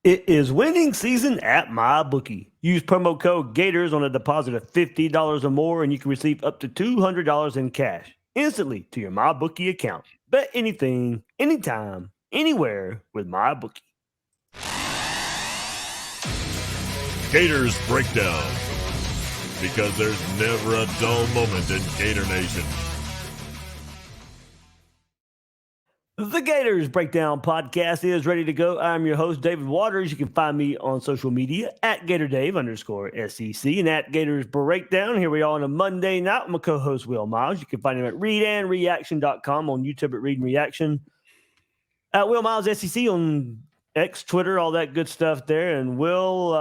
It is winning season at MyBookie. Use promo code Gators on a deposit of $50 or more, and you can receive up to $200 in cash instantly to your MyBookie account. Bet anything, anytime, anywhere with MyBookie. Gators Breakdown, because there's never a dull moment in Gator Nation. The Gators Breakdown podcast is ready to go. I'm your host, David Waters. You can find me on social media at GatorDave_SEC and at Gators Breakdown. Here we are on a Monday night with my co-host, Will Miles. You can find him at readandreaction.com, on YouTube at Read and Reaction. At Will Miles SEC on X, Twitter, all that good stuff there. And Will,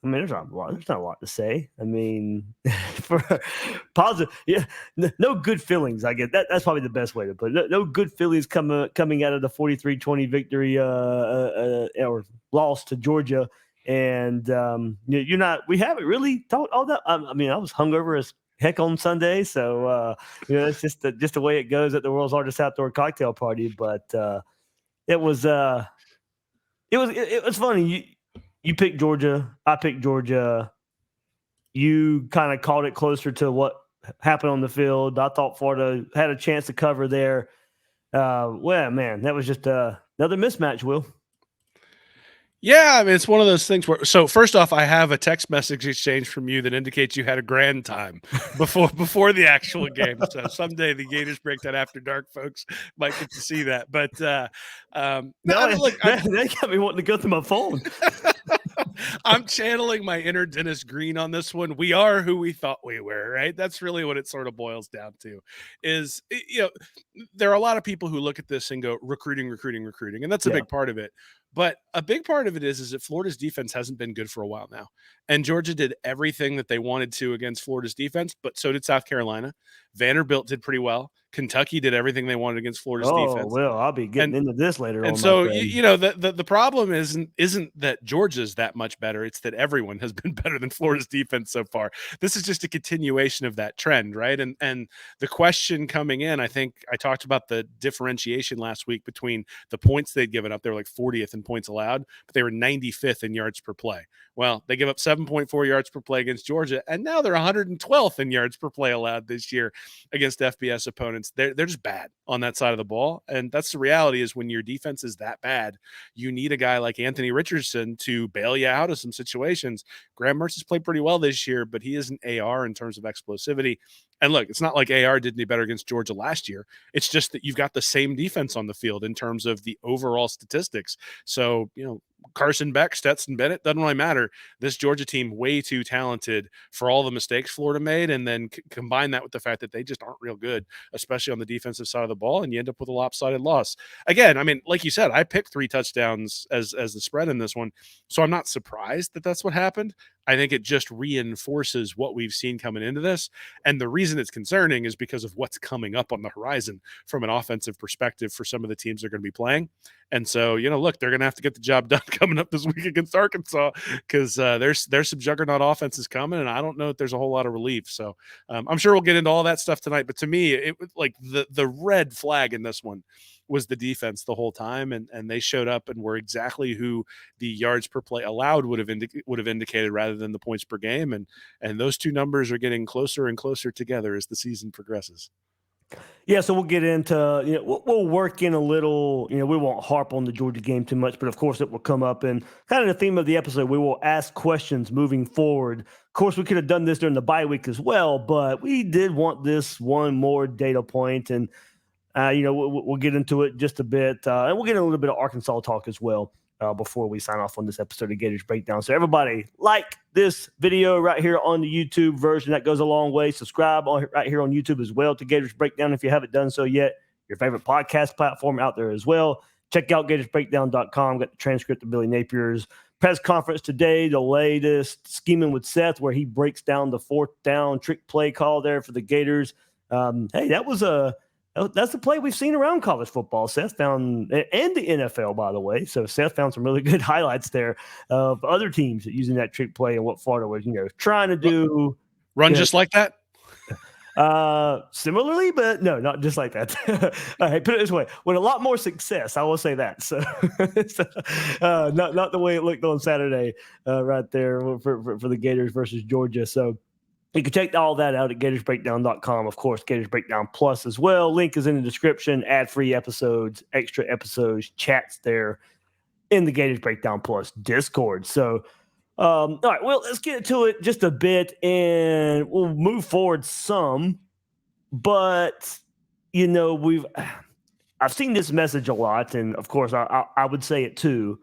there's not a lot to say. I mean, for positive, yeah, no good feelings. I get that. That's probably the best way to put it. No good feelings coming out of the 43-20 victory or loss to Georgia. And we haven't really talked all that. I mean, I was hungover as heck on Sunday, so it's just the way it goes at the world's largest outdoor cocktail party. But it was funny. You picked Georgia. I picked Georgia. You kind of called it closer to what happened on the field. I thought Florida had a chance to cover there. Well, man, that was just another mismatch, Will. Yeah, I mean, it's one of those things where, so first off, I have a text message exchange from you that indicates you had a grand time before the actual game. So someday the Gators Breakdown After Dark folks might get to see that. But they got me wanting to go through my phone. I'm channeling my inner Dennis Green on this one. We are who we thought we were, right? That's really what it sort of boils down to. There are a lot of people who look at this and go recruiting, and that's a big part of it. But a big part of it is that Florida's defense hasn't been good for a while now. And Georgia did everything that they wanted to against Florida's defense, but so did South Carolina. Vanderbilt did pretty well. Kentucky did everything they wanted against Florida's defense. Oh, well, I'll be getting into this later on. And so, the problem isn't that Georgia's that much better. It's that everyone has been better than Florida's defense so far. This is just a continuation of that trend, right? And the question coming in, I think I talked about the differentiation last week between the points they'd given up. They were like 40th in points allowed, but they were 95th in yards per play. Well, they give up 7.4 yards per play against Georgia, and now they're 112th in yards per play allowed this year against FBS opponents. They're just bad on that side of the ball, and that's the reality. Is when your defense is that bad, you need a guy like Anthony Richardson to bail you out of some situations. Graham Mertz has played pretty well this year, but he is an AR in terms of explosivity. And look, it's not like AR did any better against Georgia last year. It's just that you've got the same defense on the field in terms of the overall statistics. So, Carson Beck, Stetson Bennett, doesn't really matter. This Georgia team, way too talented for all the mistakes Florida made, and then combine that with the fact that they just aren't real good, especially on the defensive side of the ball, and you end up with a lopsided loss. Again, I mean, like you said, I picked 3 touchdowns as the spread in this one, so I'm not surprised that that's what happened. I think it just reinforces what we've seen coming into this. And the reason it's concerning is because of what's coming up on the horizon from an offensive perspective for some of the teams they're going to be playing. And so, look, they're going to have to get the job done coming up this week against Arkansas, because there's some juggernaut offenses coming, and I don't know if there's a whole lot of relief. So I'm sure we'll get into all that stuff tonight. But to me, it was like the red flag in this one was the defense the whole time, and they showed up and were exactly who the yards per play allowed would have indicated rather than the points per game, and those two numbers are getting closer and closer together as the season progresses. Yeah, so we'll get into, we'll work in a little, we won't harp on the Georgia game too much, but of course it will come up. And kind of the theme of the episode, we will ask questions moving forward. Of course, we could have done this during the bye week as well, but we did want this one more data point. And, we'll get into it just a bit. And we'll get a little bit of Arkansas talk as well before we sign off on this episode of Gators Breakdown. So everybody, like this video right here on the YouTube version. That goes a long way. Subscribe right here on YouTube as well to Gators Breakdown if you haven't done so yet. Your favorite podcast platform out there as well. Check out gatorsbreakdown.com. Got the transcript of Billy Napier's press conference today, the latest Scheming with Seth, where he breaks down the 4th down trick play call there for the Gators. Hey, that's the play we've seen around college football. Seth found, and the NFL, by the way. So Seth found some really good highlights there of other teams using that trick play and what Florida was, trying to do. Run just like that? Similarly, but no, not just like that. All right, put it this way: with a lot more success, I will say that. So, not the way it looked on Saturday, right there for the Gators versus Georgia. So. You can check all that out at gatorsbreakdown.com. Of course, Gators Breakdown Plus as well. Link is in the description. Ad-free episodes, extra episodes, chats there in the Gators Breakdown Plus Discord. So, all right, well, let's get into it just a bit, and we'll move forward some. But I've seen this message a lot, and of course, I would say it too.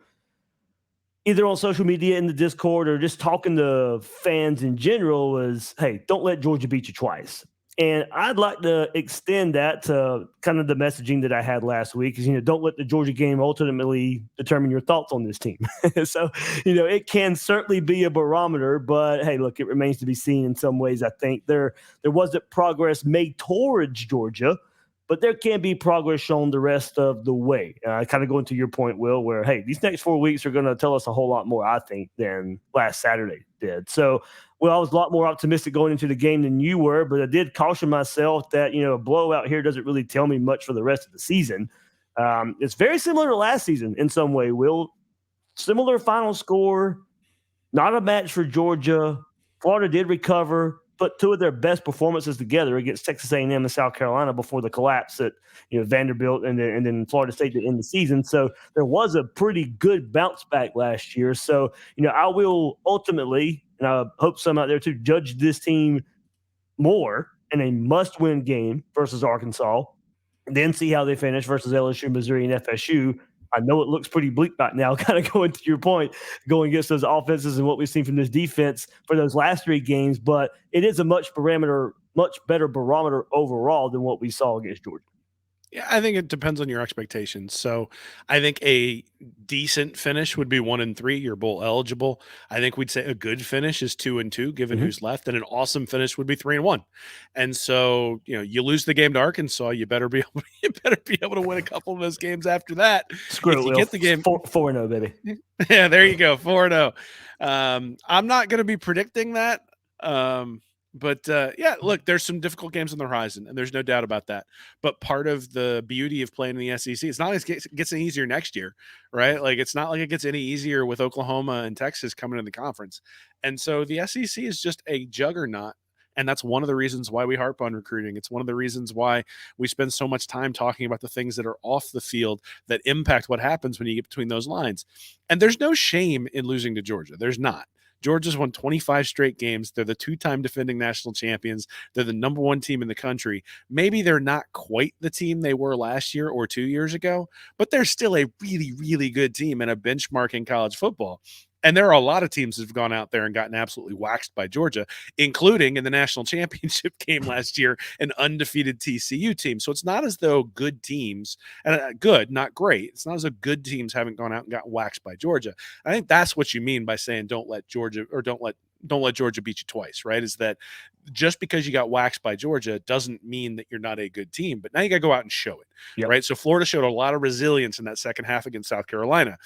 Either on social media in the Discord or just talking to fans in general is, hey, don't let Georgia beat you twice. And I'd like to extend that to kind of the messaging that I had last week is, don't let the Georgia game ultimately determine your thoughts on this team. So, it can certainly be a barometer, but hey, look, it remains to be seen in some ways. I think there wasn't progress made towards Georgia, but there can be progress shown the rest of the way. Kind of going to your point, Will, where, hey, these next 4 weeks are going to tell us a whole lot more, I think, than last Saturday did. So, well, I was a lot more optimistic going into the game than you were, but I did caution myself that, a blowout here doesn't really tell me much for the rest of the season. It's very similar to last season in some way, Will. Similar final score, not a match for Georgia. Florida did recover, put two of their best performances together against Texas A&M and South Carolina before the collapse at Vanderbilt and then Florida State to end the season. So there was a pretty good bounce back last year. So I will ultimately, and I hope some out there too, judge this team more in a must-win game versus Arkansas, and then see how they finish versus LSU, Missouri, and FSU. I know it looks pretty bleak right now, kind of going to your point, going against those offenses and what we've seen from this defense for those last 3 games, but it is a much better barometer overall than what we saw against Georgia. Yeah, I think it depends on your expectations. So I think a decent finish would be 1-3. You're bowl eligible. I think we'd say a good finish is 2-2, given who's left, and an awesome finish would be 3-1. And so, you lose the game to Arkansas, you better be able to win a couple of those games after that. Screw if it, you get the game 4-0, baby. Yeah, there you go, 4-0. I'm not going to be predicting that. But yeah, look, there's some difficult games on the horizon, and there's no doubt about that. But part of the beauty of playing in the SEC, it's not like it gets any easier next year, right? Like, it's not like it gets any easier with Oklahoma and Texas coming in the conference. And so the SEC is just a juggernaut. And that's one of the reasons why we harp on recruiting. It's one of the reasons why we spend so much time talking about the things that are off the field that impact what happens when you get between those lines. And there's no shame in losing to Georgia. There's not. Georgia's won 25 straight games. They're the 2-time defending national champions. They're the number 1 team in the country. Maybe they're not quite the team they were last year or 2 years ago, but they're still a really, really good team and a benchmark in college football. And there are a lot of teams that have gone out there and gotten absolutely waxed by Georgia, including in the national championship game last year, an undefeated TCU team. So it's not as though good teams, and good, not great, it's not as though good teams haven't gone out and got waxed by Georgia. I think that's what you mean by saying don't let Georgia beat you twice, right? Is that just because you got waxed by Georgia doesn't mean that you're not a good team, but now you got to go out and show it, right? So Florida showed a lot of resilience in that second half against South Carolina.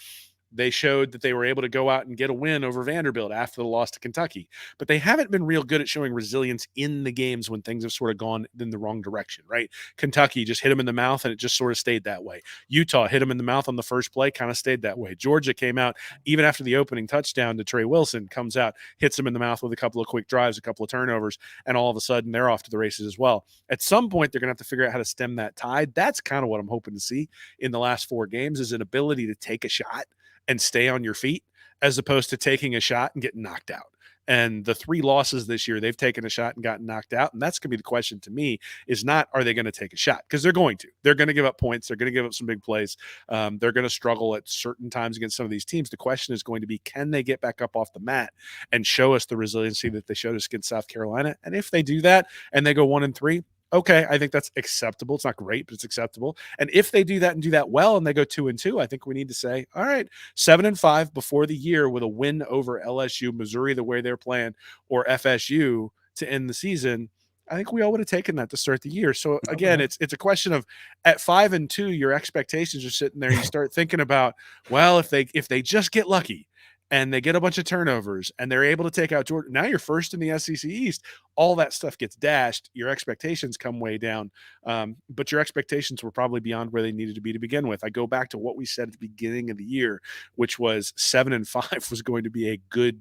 They showed that they were able to go out and get a win over Vanderbilt after the loss to Kentucky, but they haven't been real good at showing resilience in the games when things have sort of gone in the wrong direction, right? Kentucky just hit them in the mouth and it just sort of stayed that way. Utah hit them in the mouth on the first play, kind of stayed that way. Georgia came out, even after the opening touchdown to Trey Wilson, comes out, hits them in the mouth with a couple of quick drives, a couple of turnovers, and all of a sudden they're off to the races as well. At some point, they're going to have to figure out how to stem that tide. That's kind of what I'm hoping to see in the last 4 games, is an ability to take a shot and stay on your feet, as opposed to taking a shot and getting knocked out. And the 3 losses this year, they've taken a shot and gotten knocked out. And that's going to be the question to me, is not, are they going to take a shot? Because they're going to. They're going to give up points. They're going to give up some big plays. They're going to struggle at certain times against some of these teams. The question is going to be, can they get back up off the mat and show us the resiliency that they showed us against South Carolina? And if they do that and they go 1-3, okay, I think that's acceptable. It's not great, but it's acceptable. And if they do that and do that well and they go 2-2, I think we need to say, all right, 7-5 before the year with a win over LSU, Missouri, the way they're playing, or FSU to end the season. I think we all would have taken that to start the year. So again, it's a question of, at 5-2, your expectations are sitting there. You start thinking about, well, if they just get lucky and they get a bunch of turnovers and they're able to take out Georgia. Now you're first in the SEC East. All that stuff gets dashed. Your expectations come way down. But your expectations were probably beyond where they needed to be to begin with. I go back to what we said at the beginning of the year, which was 7-5 was going to be a good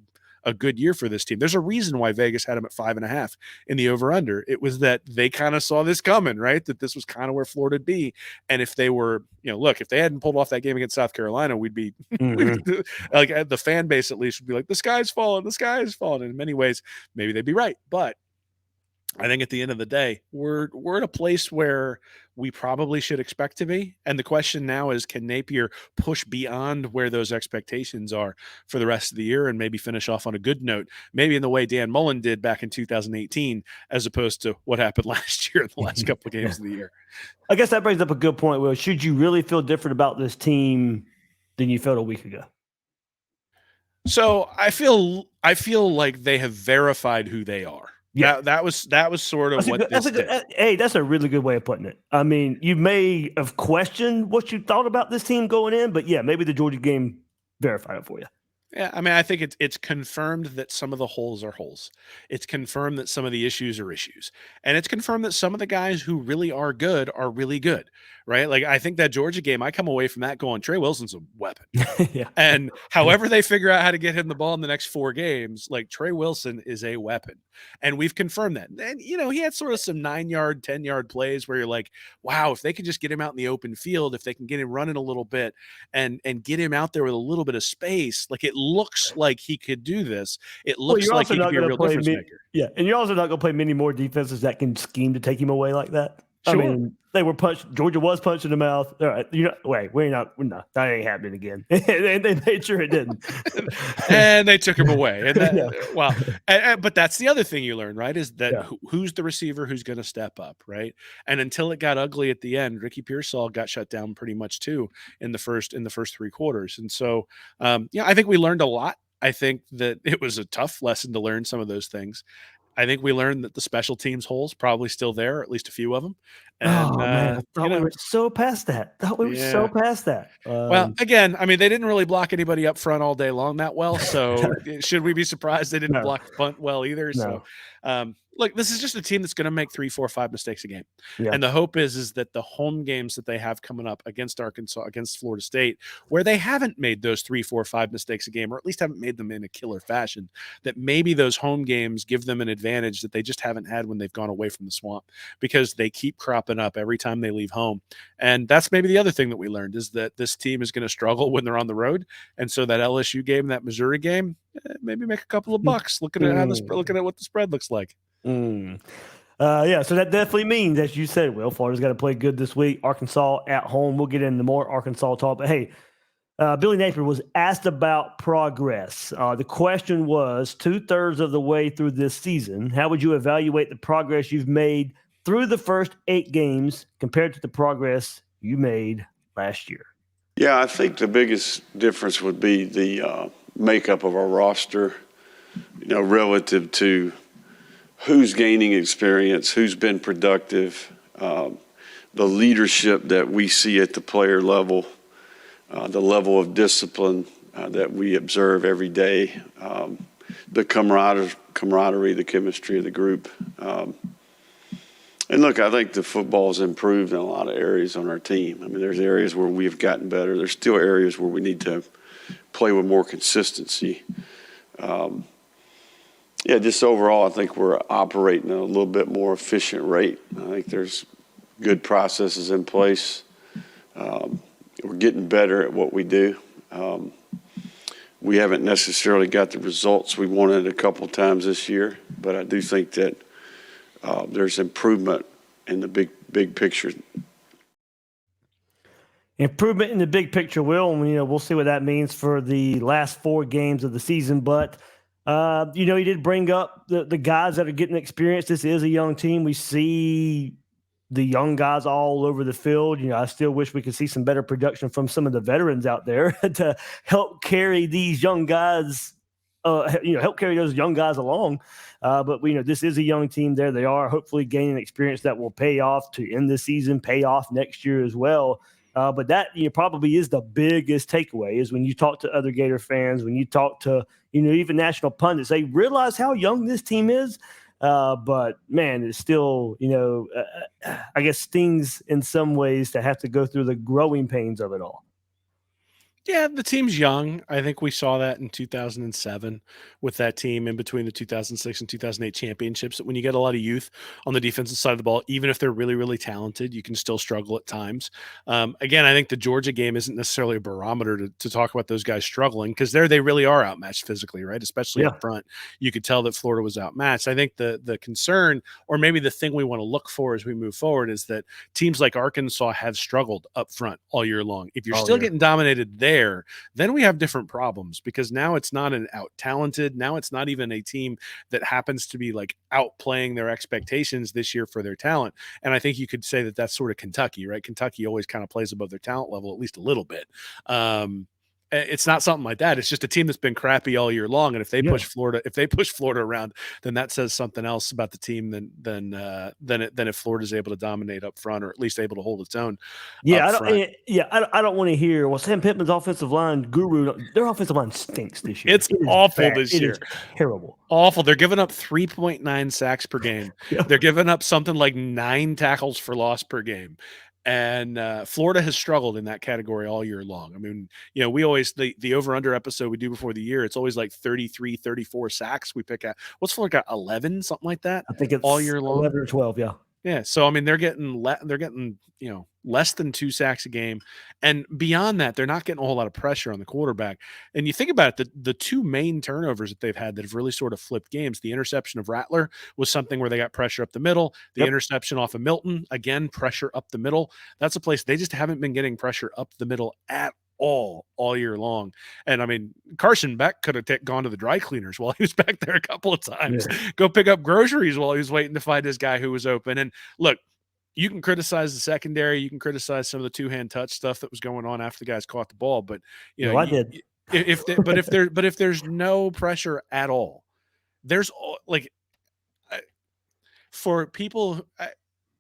year for this team. There's a reason why Vegas had them at 5.5 in the over-under. It was that they kind of saw this coming, right? That this was kind of where Florida would be. And if they were, look, if they hadn't pulled off that game against South Carolina, we'd be like the fan base at least would be like, the sky's falling, the sky is falling. And in many ways, maybe they'd be right. But I think at the end of the day, we're in a place where we probably should expect to be. And the question now is, can Napier push beyond where those expectations are for the rest of the year and maybe finish off on a good note, maybe in the way Dan Mullen did back in 2018, as opposed to what happened last year in the last couple of games of the year. I guess that brings up a good point, Will. Should you really feel different about this team than you felt a week ago? So I feel like they have verified who they are. Yeah, that was sort of what this did. Hey, that's a really good way of putting it. I mean, you may have questioned what you thought about this team going in, but yeah, maybe the Georgia game verified it for you. Yeah, I mean, I think it's confirmed that some of the holes are holes. It's confirmed that some of the issues are issues. And it's confirmed that some of the guys who really are really good, right? Like, I think that Georgia game, I come away from that going, Trey Wilson's a weapon. Yeah. And however they figure out how to get him the ball in the next 4 games, like, Trey Wilson is a weapon. And we've confirmed that. And, he had sort of some 9-yard, 10-yard plays where you're like, wow, if they could just get him out in the open field, if they can get him running a little bit and get him out there with a little bit of space, like, it looks like he could do this. It looks like he could be a real difference maker. Yeah, and you're also not going to play many more defenses that can scheme to take him away like that. Sure. I mean, they were punched. Georgia was punched in the mouth. All right, we're not. That ain't happening again. they made sure it didn't. And they took him away. And well, but that's the other thing you learn, right? Is that who's the receiver who's going to step up, right? And until it got ugly at the end, Ricky Pearsall got shut down pretty much too in the first 3 quarters. And so, I think we learned a lot. I think that it was a tough lesson to learn some of those things. I think we learned that the special teams holes probably still there, or at least a few of them. And, man, I thought we were so past that. Well, again, I mean, they didn't really block anybody up front all day long that well. So should we be surprised they didn't block the punt well either? No. So, look, this is just a team that's going to make 3, 4, 5 mistakes a game. Yeah. And the hope is that the home games that they have coming up against Arkansas, against Florida State, where they haven't made those 3, 4, 5 mistakes a game, or at least haven't made them in a killer fashion, that maybe those home games give them an advantage that they just haven't had when they've gone away from the swamp, because they keep cropping up every time they leave home. And that's maybe the other thing that we learned, is that this team is going to struggle when they're on the road. And so that LSU game, that Missouri game, maybe make a couple of bucks looking at what the spread looks like. So that definitely means, as you said, Will, Florida's got to play good this week. Arkansas at home. We'll get into more Arkansas talk. But hey, Billy Napier was asked about progress. The question was, 2/3 of the way through this season, how would you evaluate the progress you've made through the first 8 games compared to the progress you made last year? Yeah, I think the biggest difference would be the makeup of our roster, relative to who's gaining experience, who's been productive, the leadership that we see at the player level, the level of discipline that we observe every day, the camaraderie, the chemistry of the group. And look, I think the football's improved in a lot of areas on our team. I mean, there's areas where we've gotten better. There's still areas where we need to play with more consistency. Just overall, I think we're operating at a little bit more efficient rate. I think there's good processes in place. We're getting better at what we do. We haven't necessarily got the results we wanted a couple times this year, but I do think that there's improvement in the big picture. Improvement in the big picture, Will, and we'll see what that means for the last 4 games of the season. But you did bring up the guys that are getting experience. This is a young team. We see the young guys all over the field. I still wish we could see some better production from some of the veterans out there to help carry these young guys, help carry those young guys along. But we know this is a young team. They are hopefully gaining experience that will pay off to end the season, pay off next year as well. But that probably is the biggest takeaway is when you talk to other Gator fans, when you talk to even national pundits, they realize how young this team is. But man, it's still I guess stings in some ways to have to go through the growing pains of it all. Yeah, the team's young. I think we saw that in 2007 with that team in between the 2006 and 2008 championships. That when you get a lot of youth on the defensive side of the ball, even if they're really, really talented, you can still struggle at times. Again, I think the Georgia game isn't necessarily a barometer to talk about those guys struggling because they really are outmatched physically, right? Especially up front. You could tell that Florida was outmatched. I think the concern, or maybe the thing we want to look for as we move forward, is that teams like Arkansas have struggled up front all year long. If you're still getting dominated there, then we have different problems because now it's not an out talented. Now it's not even a team that happens to be like outplaying their expectations this year for their talent. And I think you could say that that's sort of Kentucky, right? Kentucky always kind of plays above their talent level, at least a little bit. It's not something like that. It's just a team that's been crappy all year long. And if they push Florida around, then that says something else about the team than if Florida's able to dominate up front or at least able to hold its own. Yeah, I don't want to hear, well, Sam Pittman's offensive line guru. Their offensive line stinks this year. It's awful this year. It is terrible. Awful. They're giving up 3.9 sacks per game. They're giving up something like 9 tackles for loss per game. And Florida has struggled in that category all year long. I mean, we always, the over-under episode we do before the year, it's always like 33, 34 sacks we pick out. What's Florida got, 11, something like that? I think it's all year long. 11 or 12, yeah. Yeah, so I mean, they're getting less than 2 sacks a game, and beyond that, they're not getting a whole lot of pressure on the quarterback. And you think about it, the 2 main turnovers that they've had that have really sort of flipped games. The interception of Rattler was something where they got pressure up the middle. The interception off of Milton, again, pressure up the middle. That's a place they just haven't been getting pressure up the middle at all year long. And I mean, Carson Beck could have gone to the dry cleaners while he was back there a couple of times, go pick up groceries while he was waiting to find this guy who was open. And look, you can criticize the secondary, you can criticize some of the 2-hand touch stuff that was going on after the guys caught the ball, but I did. If there's no pressure at all, there's for people.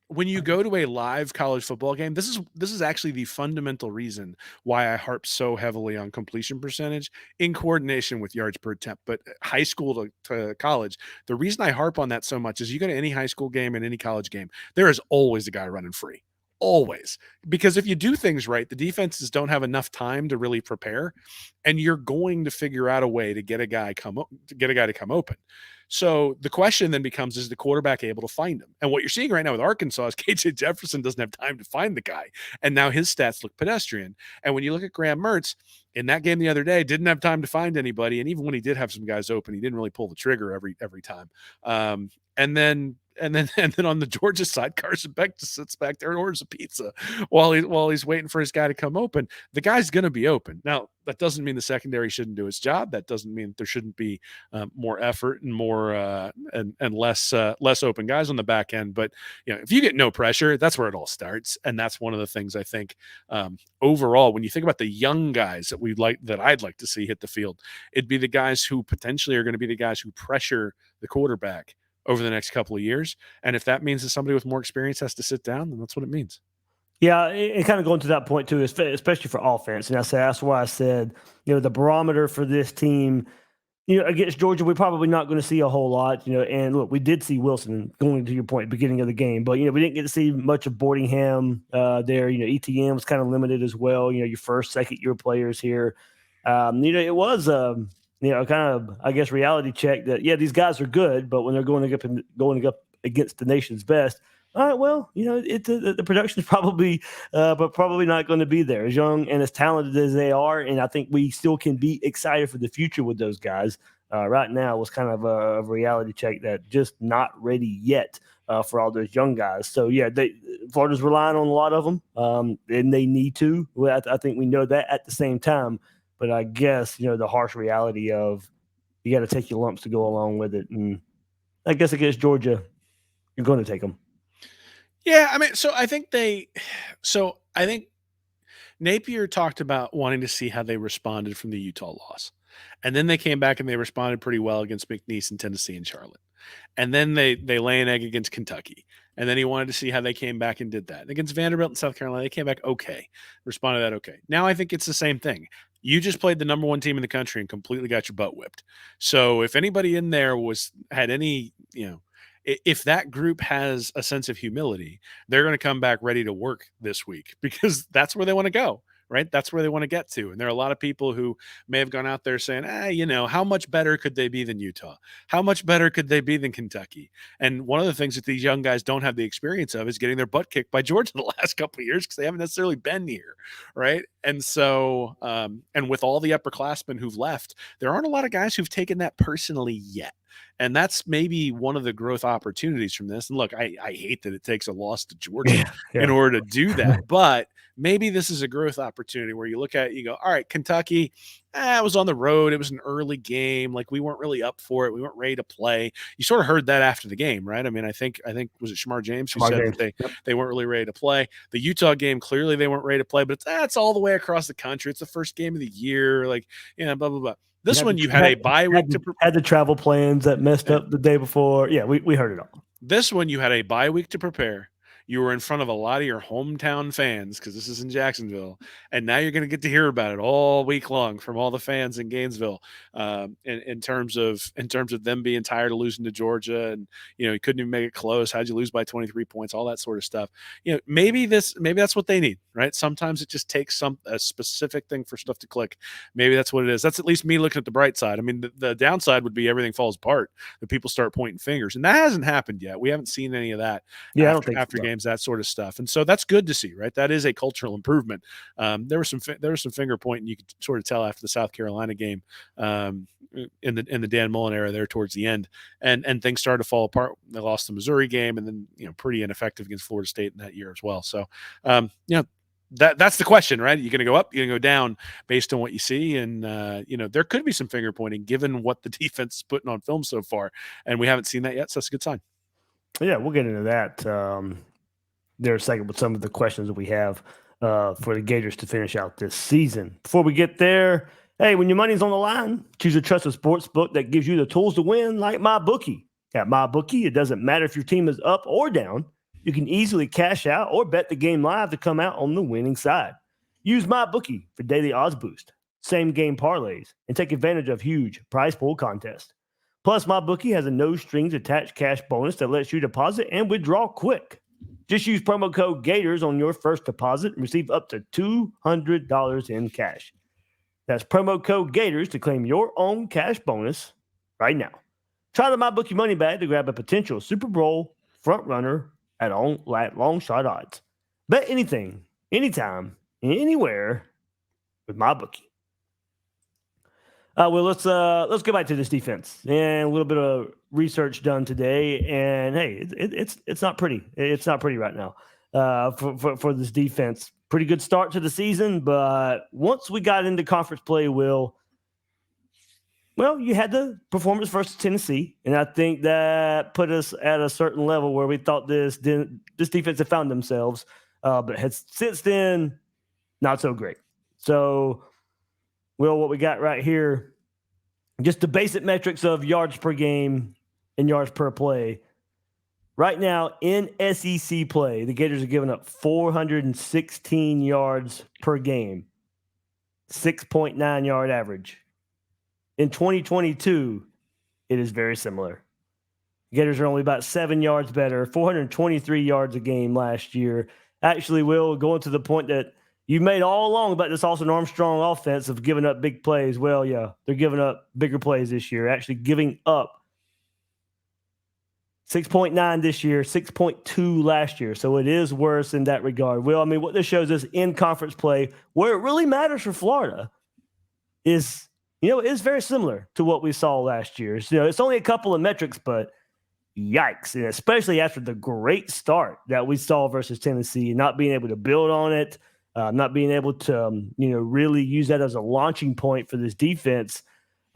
When you go to a live college football game, this is actually the fundamental reason why I harp so heavily on completion percentage in coordination with yards per attempt. But high school to college, the reason I harp on that so much is you go to any high school game and any college game, there is always a guy running free. Always. Because if you do things right, the defenses don't have enough time to really prepare, and you're going to figure out a way to get a guy to come open. So the question then becomes, is the quarterback able to find him? And what you're seeing right now with Arkansas is KJ Jefferson doesn't have time to find the guy. And now his stats look pedestrian. And when you look at Graham Mertz in that game the other day, didn't have time to find anybody. And even when he did have some guys open, he didn't really pull the trigger every time. And then on the Georgia side, Carson Beck just sits back there and orders a pizza while he's waiting for his guy to come open. The guy's going to be open. Now, that doesn't mean the secondary shouldn't do its job. That doesn't mean there shouldn't be more effort and more and less open guys on the back end. But if you get no pressure, that's where it all starts. And that's one of the things I think overall, when you think about the young guys that I'd like to see hit the field, it'd be the guys who potentially are going to be the guys who pressure the quarterback over the next couple of years. And if that means that somebody with more experience has to sit down, then that's what it means. Yeah, and kind of going to that point too, especially for offense. And that's why I said, the barometer for this team, against Georgia, we're probably not going to see a whole lot, and look, we did see Wilson, going to your point, beginning of the game, but, we didn't get to see much of Boardingham there. ETN was kind of limited as well, your first, second year players here. It was, kind of, I guess, reality check that, these guys are good, but when they're going up against the nation's best, all right, well, the production is probably not going to be there, as young and as talented as they are. And I think we still can be excited for the future with those guys. Right now was kind of a reality check that just not ready yet for all those young guys. So, Florida's relying on a lot of them, and they need to. I think we know that at the same time. But I guess, the harsh reality of you got to take your lumps to go along with it. And I guess against Georgia, you're going to take them. Yeah, I mean, I think Napier talked about wanting to see how they responded from the Utah loss. And then they came back and they responded pretty well against McNeese and Tennessee and Charlotte. And then they lay an egg against Kentucky. And then he wanted to see how they came back and did that. Against Vanderbilt and South Carolina, they came back okay, responded to that okay. Now I think it's the same thing. You just played the number one team in the country and completely got your butt whipped. So if anybody in there had any, if that group has a sense of humility, they're going to come back ready to work this week because that's where they want to go, right? That's where they want to get to. And there are a lot of people who may have gone out there saying, how much better could they be than Utah? How much better could they be than Kentucky? And one of the things that these young guys don't have the experience of is getting their butt kicked by Georgia the last couple of years because they haven't necessarily been here, right? And so, and with all the upperclassmen who've left, there aren't a lot of guys who've taken that personally yet. And that's maybe one of the growth opportunities from this. And look, I hate that it takes a loss to Georgia in order to do that. But maybe this is a growth opportunity where you look at it, you go, all right, Kentucky, it was on the road. It was an early game. Like we weren't really up for it. We weren't ready to play. You sort of heard that after the game, right? I mean, I think was it Shamar James who said that they weren't really ready to play. The Utah game, clearly they weren't ready to play, but it's all the way across the country. It's the first game of the year. Like, blah, blah, blah. This one, you had a bye week had the travel plans that messed up the day before. Yeah, we heard it all. This one, you had a bye week to prepare. You were in front of a lot of your hometown fans because this is in Jacksonville, and now you're going to get to hear about it all week long from all the fans in Gainesville. In terms of them being tired of losing to Georgia, and you couldn't even make it close. How'd you lose by 23 points? All that sort of stuff. Maybe that's what they need, right? Sometimes it just takes a specific thing for stuff to click. Maybe that's what it is. That's at least me looking at the bright side. I mean, the downside would be everything falls apart. That people start pointing fingers, and that hasn't happened yet. We haven't seen any of that. Yeah, I don't think after games, that sort of stuff, and so that's good to see, right? That is a cultural improvement. There was some finger pointing you could sort of tell after the South Carolina game in the Dan Mullen era there towards the end, and things started to fall apart. They lost the Missouri game, and then pretty ineffective against Florida State in that year as well. So that's the question, right? You're going to go up, you're going to go down based on what you see, and there could be some finger pointing given what the defense is putting on film so far, and we haven't seen that yet, so that's a good sign. Yeah, we'll get into that there in a second with some of the questions that we have for the Gators to finish out this season. Before we get there, hey, when your money's on the line, choose a trusted sports book that gives you the tools to win, like MyBookie. At MyBookie, it doesn't matter if your team is up or down. You can easily cash out or bet the game live to come out on the winning side. Use MyBookie for daily odds boost, same game parlays, and take advantage of huge prize pool contests. Plus, MyBookie has a no strings attached cash bonus that lets you deposit and withdraw quick. Just use promo code Gators on your first deposit and receive up to $200 in cash. That's promo code Gators to claim your own cash bonus right now. Try the MyBookie money bag to grab a potential Super Bowl front runner at long shot odds. Bet anything, anytime, anywhere with MyBookie. Well, let's go back to this defense and a little bit of research done today. And hey, it's not pretty. It's not pretty right now for this defense. Pretty good start to the season, but once we got into conference play, you had the performance versus Tennessee, and I think that put us at a certain level where we thought this defense had found themselves, but has since then not so great. So, Will, what we got right here, just the basic metrics of yards per game and yards per play. Right now in SEC play, the Gators are giving up 416 yards per game, 6.9 yard average. In 2022, it is very similar. Gators are only about 7 yards better, 423 yards a game last year. Actually, Will, going to the point that you made all along about this Austin Armstrong offense of giving up big plays. Well, yeah, they're giving up bigger plays this year, actually giving up 6.9 this year, 6.2 last year. So it is worse in that regard. Well, I mean, what this shows us in conference play, where it really matters for Florida is, it's very similar to what we saw last year. It's only a couple of metrics, but yikes. And especially after the great start that we saw versus Tennessee, not being able to build on it, not being able to, really use that as a launching point for this defense,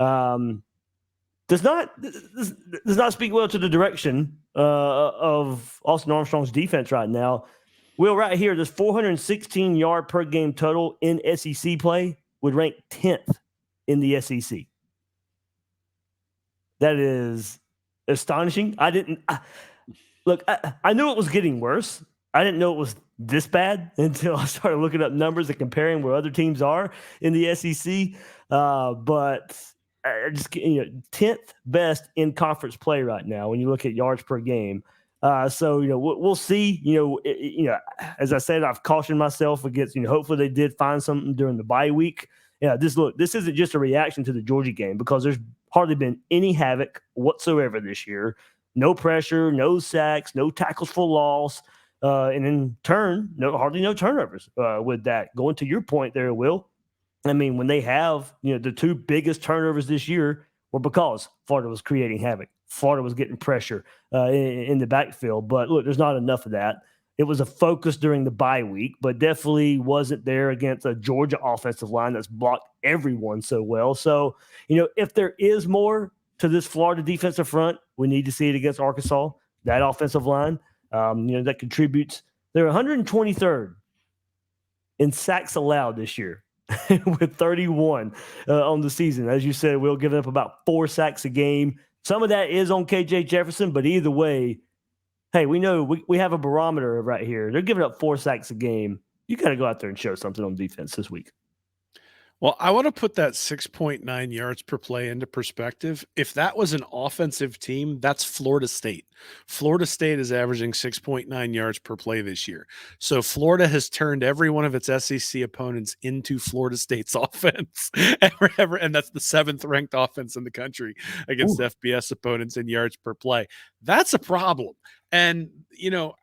does not speak well to the direction of Austin Armstrong's defense right now. Will, right here, this 416 yard per game total in SEC play would rank 10th in the SEC. That is astonishing. Look, I knew it was getting worse. I didn't know it was this bad until I started looking up numbers and comparing where other teams are in the SEC. But I just 10th best in conference play right now when you look at yards per game. So we'll see. As I said, I've cautioned myself against. Hopefully they did find something during the bye week. Yeah, this isn't just a reaction to the Georgia game because there's hardly been any havoc whatsoever this year. No pressure, no sacks, no tackles for loss, and in turn, hardly no turnovers with that. Going to your point there, Will, I mean, when they have, the two biggest turnovers this year were because Florida was creating havoc. Florida was getting pressure in the backfield. But look, there's not enough of that. It was a focus during the bye week, but definitely wasn't there against a Georgia offensive line that's blocked everyone so well. So, if there is more to this Florida defensive front, we need to see it against Arkansas, that offensive line, that contributes. They're 123rd in sacks allowed this year with 31 on the season. As you said, we'll give up about 4 sacks a game. Some of that is on KJ Jefferson, but either way, hey, we know we have a barometer right here. They're giving up 4 sacks a game. You got to go out there and show something on defense this week. Well, I want to put that 6.9 yards per play into perspective. If that was an offensive team, that's Florida State. Florida State is averaging 6.9 yards per play this year. So Florida has turned every one of its SEC opponents into Florida State's offense. And that's the 7th ranked offense in the country against FBS opponents in yards per play. That's a problem. And,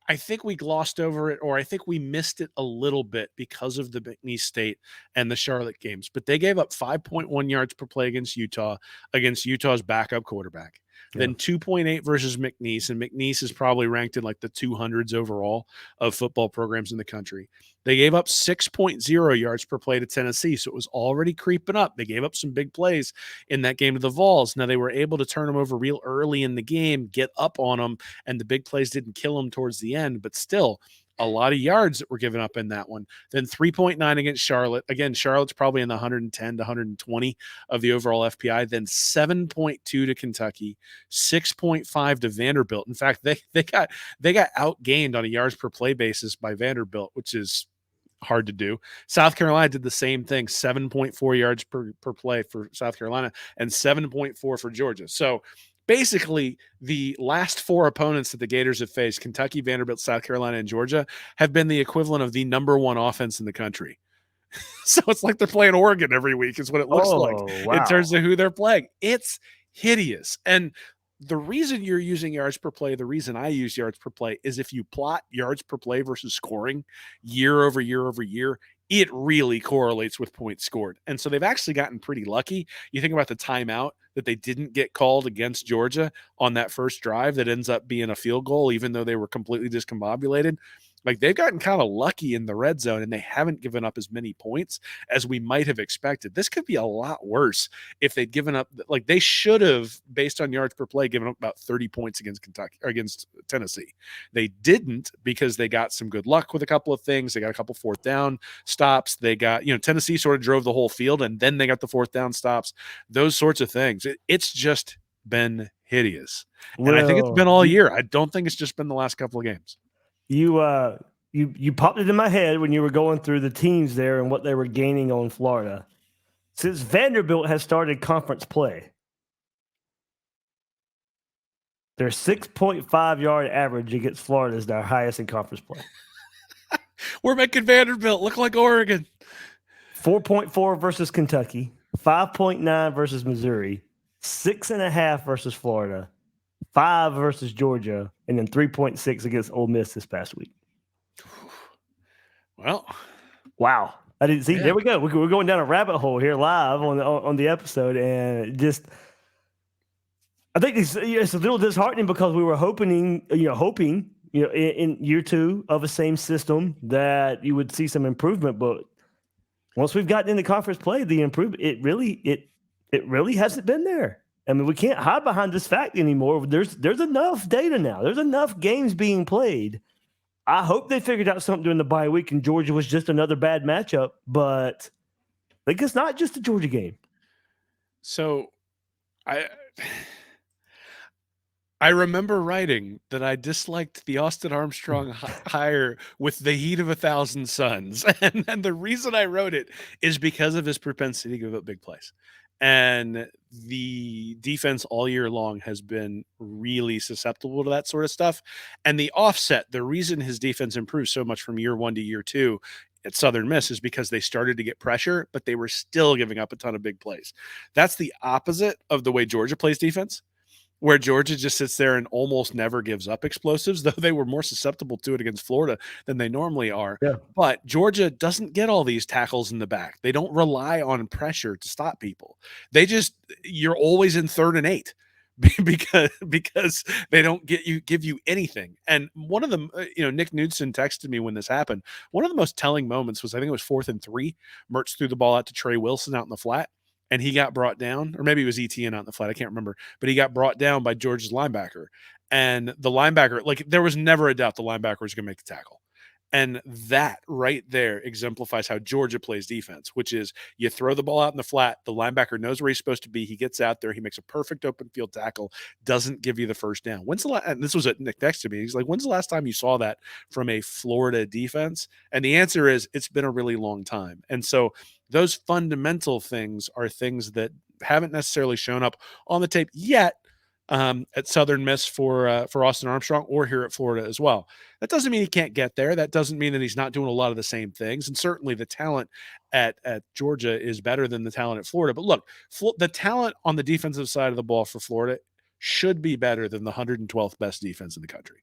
I think we glossed over it, or I think we missed it a little bit because of the McNeese State and the Charlotte games. But they gave up 5.1 yards per play against Utah's backup quarterback. Then 2.8 versus McNeese, and McNeese is probably ranked in like the 200s overall of football programs in the country. They gave up 6.0 yards per play to Tennessee, so it was already creeping up. They gave up some big plays in that game to the Vols. Now, they were able to turn them over real early in the game, get up on them, and the big plays didn't kill them towards the end, but still – a lot of yards that were given up in that one. Then 3.9 against Charlotte. Again, Charlotte's probably in the 110 to 120 of the overall FPI. Then 7.2 to Kentucky, 6.5 to Vanderbilt. In fact, they got outgained on a yards per play basis by Vanderbilt, which is hard to do. South Carolina did the same thing, 7.4 yards per play for South Carolina and 7.4 for Georgia. So basically, the last 4 opponents that the Gators have faced, Kentucky, Vanderbilt, South Carolina, and Georgia, have been the equivalent of the number 1 offense in the country. So it's like they're playing Oregon every week is what it looks like in terms of who they're playing. It's hideous. And the reason you're using yards per play, the reason I use yards per play is if you plot yards per play versus scoring year over year over year, it really correlates with points scored. And so they've actually gotten pretty lucky. You think about the timeout that they didn't get called against Georgia on that first drive that ends up being a field goal, even though they were completely discombobulated. Like, they've gotten kind of lucky in the red zone, and they haven't given up as many points as we might have expected. This could be a lot worse if they'd given up. Like, they should have, based on yards per play, given up about 30 points against Kentucky or against Tennessee. They didn't because they got some good luck with a couple of things. They got a couple 4th down stops. They got, Tennessee sort of drove the whole field, and then they got the 4th down stops. Those sorts of things. It's just been hideous. And I think it's been all year. I don't think it's just been the last couple of games. You popped it in my head when you were going through the teams there and what they were gaining on Florida. Since Vanderbilt has started conference play, their 6.5 yard average against Florida is their highest in conference play. We're making Vanderbilt look like Oregon. 4.4 versus Kentucky, 5.9 versus Missouri, 6.5 versus Florida, 5 versus Georgia, and then 3.6 against Ole Miss this past week. Well, wow. I didn't see. Yeah. There we go. We're going down a rabbit hole here live on the episode, and just I think it's a little disheartening because we were hoping in year 2 of a same system that you would see some improvement, but once we've gotten into conference play, the improvement it really hasn't been there. I mean, we can't hide behind this fact anymore. There's enough data now. There's enough games being played. I hope they figured out something during the bye week and Georgia was just another bad matchup, but I think it's not just a Georgia game. So I I remember writing that I disliked the Austin Armstrong hire with the heat of 1,000 suns. And the reason I wrote it is because of his propensity to give up big plays. And the defense all year long has been really susceptible to that sort of stuff. And the offset, the reason his defense improved so much from year 1 to year 2 at Southern Miss is because they started to get pressure, but they were still giving up a ton of big plays. That's the opposite of the way Georgia plays defense, where Georgia just sits there and almost never gives up explosives, though they were more susceptible to it against Florida than they normally are. Yeah. But Georgia doesn't get all these tackles in the back. They don't rely on pressure to stop people. You're always in 3rd and 8 because they don't give you anything. And one of them, Nick Knudsen texted me when this happened. One of the most telling moments was, I think it was 4th and 3. Mertz threw the ball out to Trey Wilson out in the flat, and he got brought down, or maybe it was ETN out in the flat. I can't remember, but he got brought down by Georgia's linebacker. And the linebacker, like, there was never a doubt the linebacker was going to make the tackle. And that right there exemplifies how Georgia plays defense, which is you throw the ball out in the flat, the linebacker knows where he's supposed to be, he gets out there, he makes a perfect open field tackle, doesn't give you the first down. And this was Nick next to me, he's like, when's the last time you saw that from a Florida defense? And the answer is, it's been a really long time. And so those fundamental things are things that haven't necessarily shown up on the tape yet at Southern Miss for Austin Armstrong, or here at Florida as well. That doesn't mean he can't get there. That doesn't mean that he's not doing a lot of the same things. And certainly the talent at Georgia is better than the talent at Florida. But look, the talent on the defensive side of the ball for Florida should be better than the 112th best defense in the country.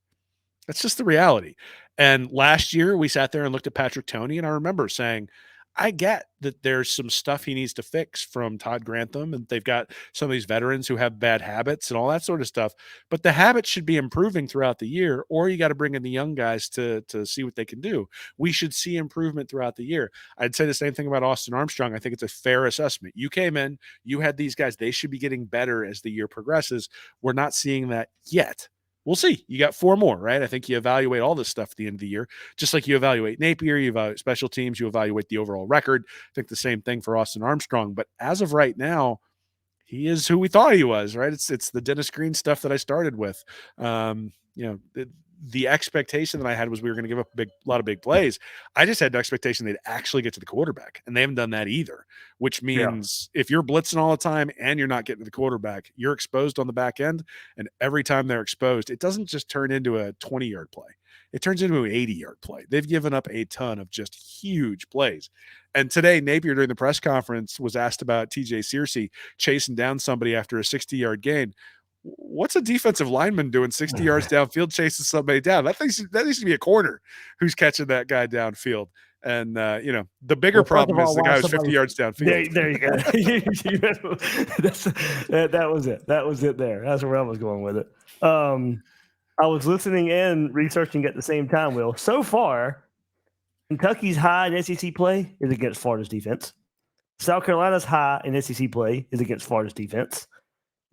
That's just the reality. And last year we sat there and looked at Patrick Toney, and I remember saying, I get that there's some stuff he needs to fix from Todd Grantham, and they've got some of these veterans who have bad habits and all that sort of stuff, but the habits should be improving throughout the year, or you got to bring in the young guys to see what they can do. We should see improvement throughout the year. I'd say the same thing about Austin Armstrong. I think it's a fair assessment. You came in, you had these guys, they should be getting better as the year progresses. We're not seeing that yet. We'll see. You got 4 more, right? I think you evaluate all this stuff at the end of the year, just like you evaluate Napier, you evaluate special teams, you evaluate the overall record. I think the same thing for Austin Armstrong. But as of right now, he is who we thought he was, right? It's the Dennis Green stuff that I started with. The expectation that I had was we were going to give up a lot of big plays. I just had the expectation they'd actually get to the quarterback, and they haven't done that either, which means if you're blitzing all the time and you're not getting to the quarterback, you're exposed on the back end. And every time they're exposed, it doesn't just turn into a 20-yard play. It turns into an 80-yard play. They've given up a ton of just huge plays. And today, Napier during the press conference was asked about TJ Searcy chasing down somebody after a 60-yard gain. What's a defensive lineman doing 60 yards downfield chasing somebody down? That needs to be a corner who's catching that guy downfield. And, the bigger problem is the guy who's 50 yards downfield. There you go. That was it. That was it there. That's where I was going with it. I was listening and researching at the same time, Will. So far, Kentucky's high in SEC play is against Florida's defense. South Carolina's high in SEC play is against Florida's defense.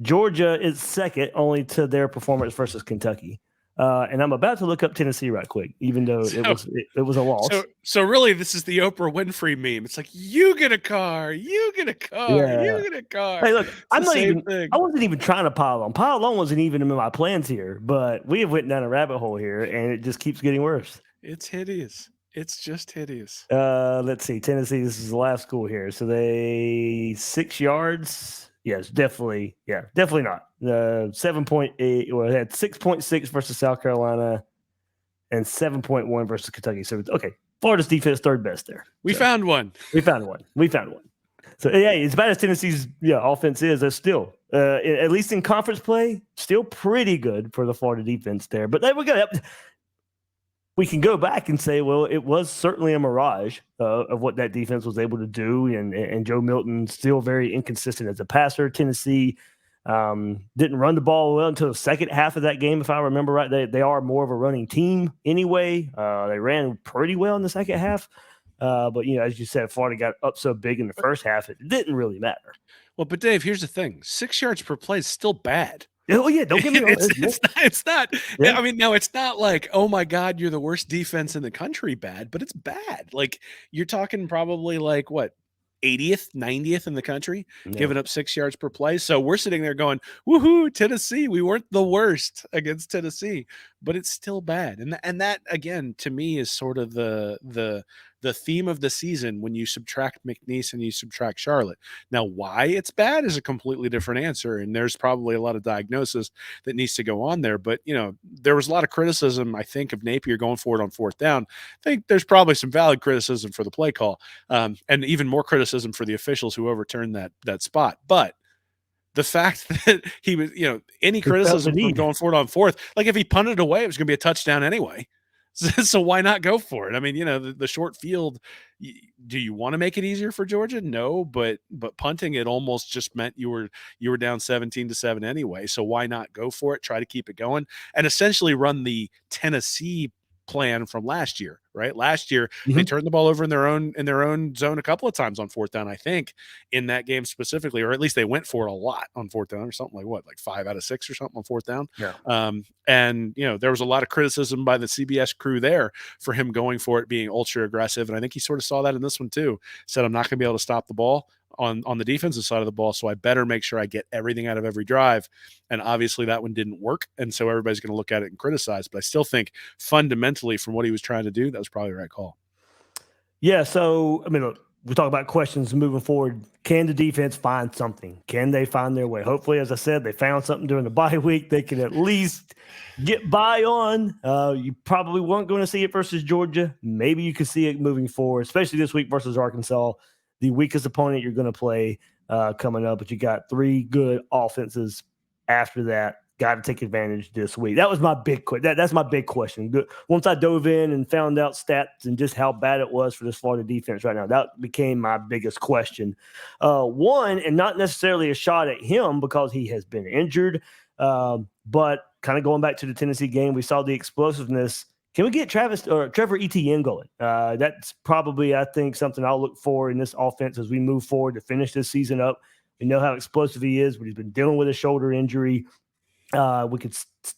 Georgia is second only to their performance versus Kentucky. And I'm about to look up Tennessee right quick, even though it was a loss. So really, this is the Oprah Winfrey meme. It's like, you get a car, you get a car, you get a car. Hey, look, I wasn't even trying to pile on. Pile on wasn't even in my plans here, but we have went down a rabbit hole here, and it just keeps getting worse. It's hideous. It's just hideous. Let's see. Tennessee, this is the last school here. So they 6 yards. Yes, definitely. Yeah, definitely not. 7.8. Well, they had 6.6 versus South Carolina and 7.1 versus Kentucky. So, okay, Florida's defense third best there. We found one. We found one. So, yeah, as bad as Tennessee's offense is, that's still, at least in conference play, still pretty good for the Florida defense there. But there we go. We can go back and say, well, it was certainly a mirage of what that defense was able to do. And Joe Milton still very inconsistent as a passer. Tennessee didn't run the ball well until the second half of that game, if I remember right. They are more of a running team anyway. They ran pretty well in the second half. But, as you said, Florida got up so big in the first half, it didn't really matter. Well, but Dave, here's the thing. 6 yards per play is still bad. Oh, yeah, don't get me wrong. It's not. Yeah. I mean, no, it's not like, oh, my God, you're the worst defense in the country bad, but it's bad. Like, you're talking probably like, what, 80th, 90th in the country, No. giving up 6 yards per play. So we're sitting there going, woohoo, Tennessee. We weren't the worst against Tennessee, but it's still bad. And that again, to me, is sort of the theme of the season when you subtract McNeese and you subtract Charlotte. Now, why it's bad is a completely different answer. And there's probably a lot of diagnosis that needs to go on there. But, there was a lot of criticism, I think, of Napier going for it on 4th down. I think there's probably some valid criticism for the play call, and even more criticism for the officials who overturned that spot. But the fact that he was, any criticism from going for it on 4th, like if he punted away, it was going to be a touchdown anyway. So why not go for it? I mean, the short field, do you want to make it easier for Georgia? No, but punting it almost just meant you were down 17-7 anyway. So why not go for it? Try to keep it going and essentially run the Tennessee plan from last year, right? Last year they turned the ball over in their own zone a couple of times on 4th down, I think, in that game specifically, or at least they went for it a lot on 4th down, or something like 5 out of 6 or something on 4th down. Yeah. And there was a lot of criticism by the CBS crew there for him going for it, being ultra aggressive, and I think he sort of saw that in this one too. Said, I'm not going to be able to stop the ball on the defensive side of the ball, so I better make sure I get everything out of every drive. And obviously that one didn't work, and so everybody's going to look at it and criticize. But I still think fundamentally, from what he was trying to do, that was probably the right call. Yeah, so I mean, look, we talk about questions moving forward. Can the defense find something? Can they find their way? Hopefully, as I said, they found something during the bye week they can at least get by on. You probably weren't going to see it versus Georgia. Maybe you could see it moving forward, especially this week versus Arkansas, the weakest opponent you're going to play coming up. But you got 3 good offenses after that. Got to take advantage this week. That was my big that's my big question. Once I dove in and found out stats and just how bad it was for this Florida defense right now, that became my biggest question. One, and not necessarily a shot at him because he has been injured, but kind of going back to the Tennessee game, we saw the explosiveness. Can we get Trevor Etienne going? That's probably, I think, something I'll look for in this offense as we move forward to finish this season up. We know how explosive he is, but he's been dealing with a shoulder injury. We could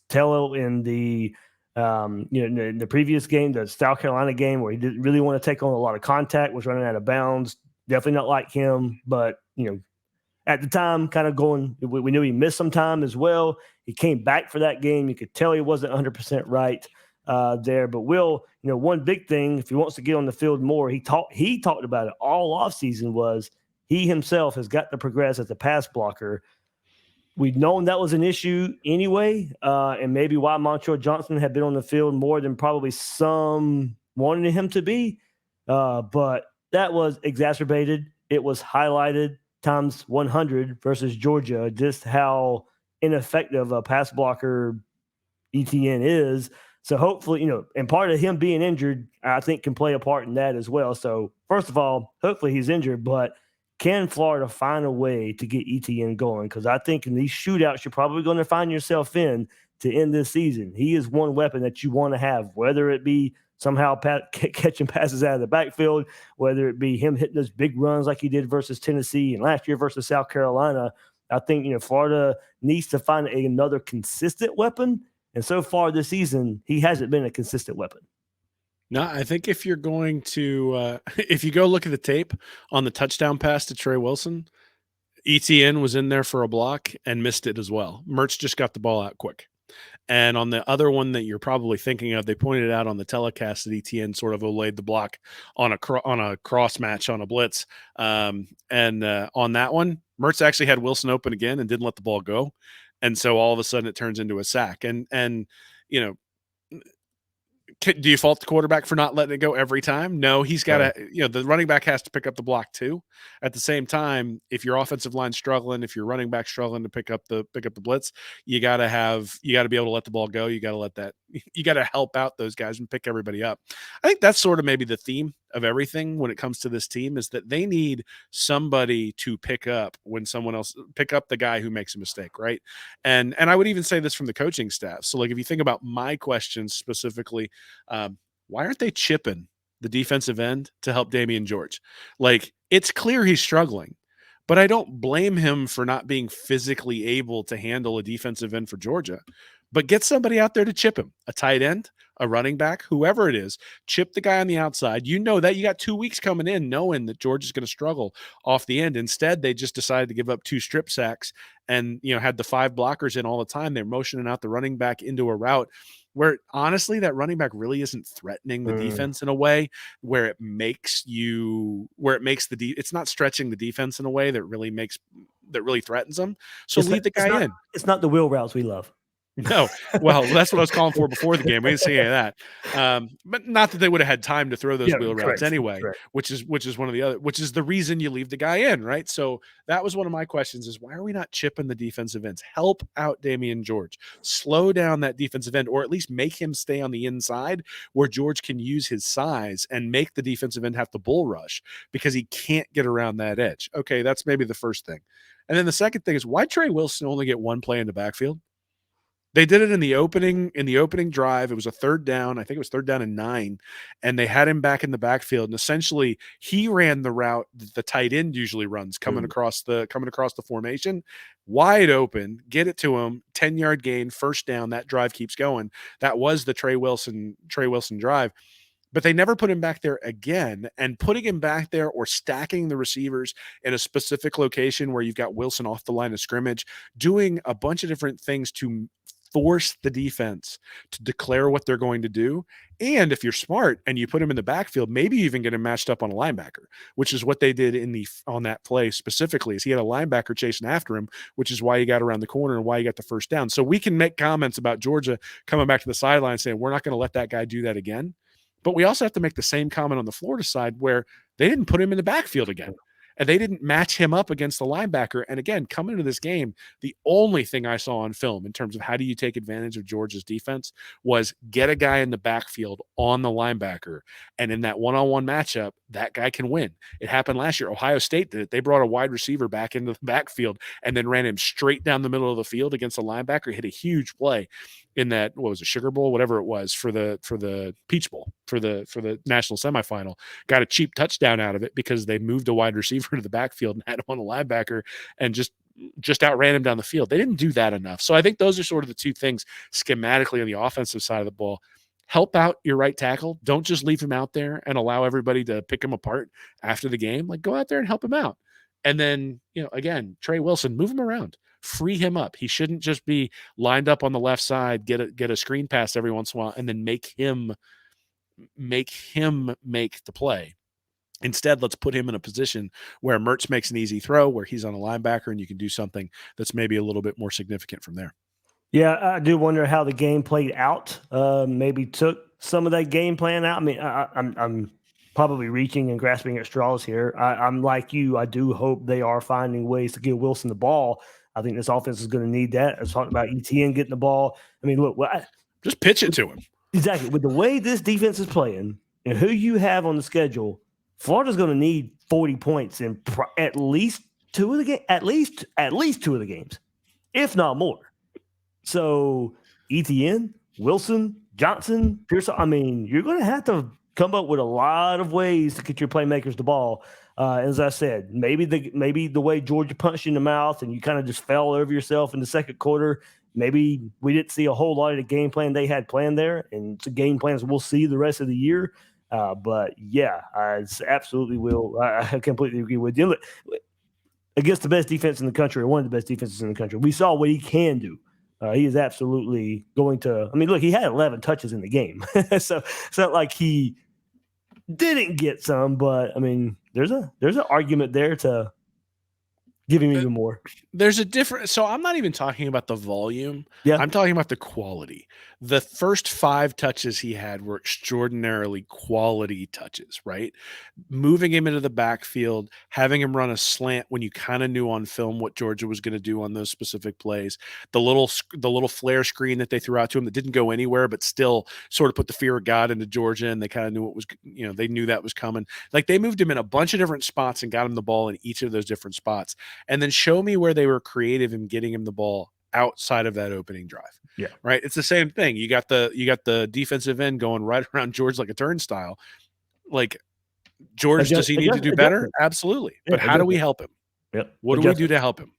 tell in the in the previous game, the South Carolina game, where he didn't really want to take on a lot of contact, was running out of bounds. Definitely not like him, but at the time, kind of going. We knew he missed some time as well. He came back for that game. You could tell he wasn't 100% right there. But Will, one big thing, if he wants to get on the field more, he talked about it all offseason, was he himself has got to progress as a pass blocker. We'd known that was an issue anyway, and maybe why Montrell Johnson had been on the field more than probably some wanted him to be. But that was exacerbated. It was highlighted times 100 versus Georgia, just how ineffective a pass blocker Etienne is. So hopefully, and part of him being injured, I think, can play a part in that as well. So first of all, hopefully he's injured, but can Florida find a way to get Etienne going? Because I think in these shootouts, you're probably going to find yourself in to end this season. He is one weapon that you want to have, whether it be somehow catching passes out of the backfield, whether it be him hitting those big runs like he did versus Tennessee and last year versus South Carolina. I think, Florida needs to find another consistent weapon. And so far this season, he hasn't been a consistent weapon. No, I think if you're going to if you go look at the tape on the touchdown pass to Trey Wilson, Etienne was in there for a block and missed it as well. Mertz just got the ball out quick. And on the other one that you're probably thinking of, they pointed out on the telecast that Etienne sort of laid the block on a cross match on a blitz. And on that one, Mertz actually had Wilson open again and didn't let the ball go. And so all of a sudden it turns into a sack. And do you fault the quarterback for not letting it go every time? No, he's got to, the running back has to pick up the block too. At the same time, if your offensive line's struggling, if your running back struggling to pick up the blitz, you got to be able to let the ball go. You got to help out those guys and pick everybody up. I think that's sort of maybe the theme of everything when it comes to this team, is that they need somebody to pick up when someone else pick up the guy who makes a mistake. Right. And I would even say this from the coaching staff. So like, if you think about my questions specifically, why aren't they chipping the defensive end to help Damian George? Like, it's clear he's struggling, but I don't blame him for not being physically able to handle a defensive end for Georgia. but get somebody out there to chip him, a tight end, a running back, whoever it is, chip the guy on the outside. You know that you got 2 weeks coming in knowing that George is going to struggle off the end. Instead, they just decided to give up 2 strip sacks and, had the 5 blockers in all the time. They're motioning out the running back into a route where honestly that running back really isn't threatening the defense in a way where it makes it's not stretching the defense in a way that really threatens them. So leave the guy in. It's not the wheel routes we love. No, well, that's what I was calling for before the game. We didn't see any of that, but not that they would have had time to throw those wheel routes anyway. Correct. Which is which is the reason you leave the guy in, right? So that was one of my questions: is why are we not chipping the defensive ends? Help out Damian George, slow down that defensive end, or at least make him stay on the inside where George can use his size and make the defensive end have to bull rush because he can't get around that edge. Okay, that's maybe the first thing, and then the second thing is why Trey Wilson only get 1 play in the backfield. They did it in the opening drive. It was a 3rd down. I think it was 3rd down and 9, and they had him back in the backfield. And essentially, he ran the route that the tight end usually runs, coming across the formation, wide open. Get it to him, 10-yard gain, 1st down. That drive keeps going. That was the Trey Wilson drive. But they never put him back there again. And putting him back there or stacking the receivers in a specific location where you've got Wilson off the line of scrimmage, doing a bunch of different things to force the defense to declare what they're going to do. And if you're smart and you put him in the backfield, maybe even get him matched up on a linebacker, which is what they did on that play specifically, is he had a linebacker chasing after him, which is why he got around the corner and why he got the 1st down. So we can make comments about Georgia coming back to the sideline saying, we're not going to let that guy do that again. But we also have to make the same comment on the Florida side where they didn't put him in the backfield again. And they didn't match him up against the linebacker. And again, coming into this game, the only thing I saw on film in terms of how do you take advantage of Georgia's defense was get a guy in the backfield on the linebacker. And in that one-on-one matchup, that guy can win. It happened last year. Ohio State did it. They brought a wide receiver back into the backfield and then ran him straight down the middle of the field against a linebacker, hit a huge play in that, what was it, Sugar Bowl, whatever it was, for the Peach Bowl, for the national semifinal. Got a cheap touchdown out of it because they moved a wide receiver to the backfield and had him on a linebacker and just outran him down the field. They didn't do that enough. So I think those are sort of the two things schematically on the offensive side of the ball. Help out your right tackle. Don't just leave him out there and allow everybody to pick him apart after the game. Like, go out there and help him out. And then, again, Trey Wilson, move him around. Free him up. He shouldn't just be lined up on the left side, get a screen pass every once in a while, and then make him make the play. Instead, let's put him in a position where Mertz makes an easy throw, where he's on a linebacker, and you can do something that's maybe a little bit more significant from there. Yeah, I do wonder how the game played out. Maybe took some of that game plan out. I mean, I'm probably reaching and grasping at straws here. I'm like you. I do hope they are finding ways to give Wilson the ball. I think this offense is going to need that. I was talking about ETN getting the ball. I mean, look, just pitch it to him. Exactly. With the way this defense is playing and who you have on the schedule, Florida's going to need 40 points in at least 2 of the games. At least 2 of the games, if not more. So ETN, Wilson, Johnson, Pearson. I mean, you're going to have to come up with a lot of ways to get your playmakers the ball. As I said, maybe the way Georgia punched you in the mouth and you kind of just fell over yourself in the second quarter. Maybe we didn't see a whole lot of the game plan they had planned there, and it's the game plans we'll see the rest of the year. But yeah, I absolutely will. I completely agree with you. Look, against the best defense in the country, or one of the best defenses in the country, we saw what he can do. He is absolutely going to. I mean, look, he had 11 touches in the game, so it's not like he didn't get some. But I mean, there's an argument there to give him even more. There's a different. So I'm not even talking about the volume. Yeah, I'm talking about the quality. The first 5 touches he had were extraordinarily quality touches, right? Moving him into the backfield, having him run a slant when you kind of knew on film what Georgia was going to do on those specific plays. The little flare screen that they threw out to him that didn't go anywhere, but still sort of put the fear of God into Georgia, and they kind of knew what was, they knew that was coming. Like, they moved him in a bunch of different spots and got him the ball in each of those different spots. And then show me where they were creative in getting him the ball outside of that opening drive. Yeah. Right. It's the same thing. You got the defensive end going right around George like a turnstile. Like, George, does he need to do better? Absolutely. But how do we help him? Yep. What do we do to help him?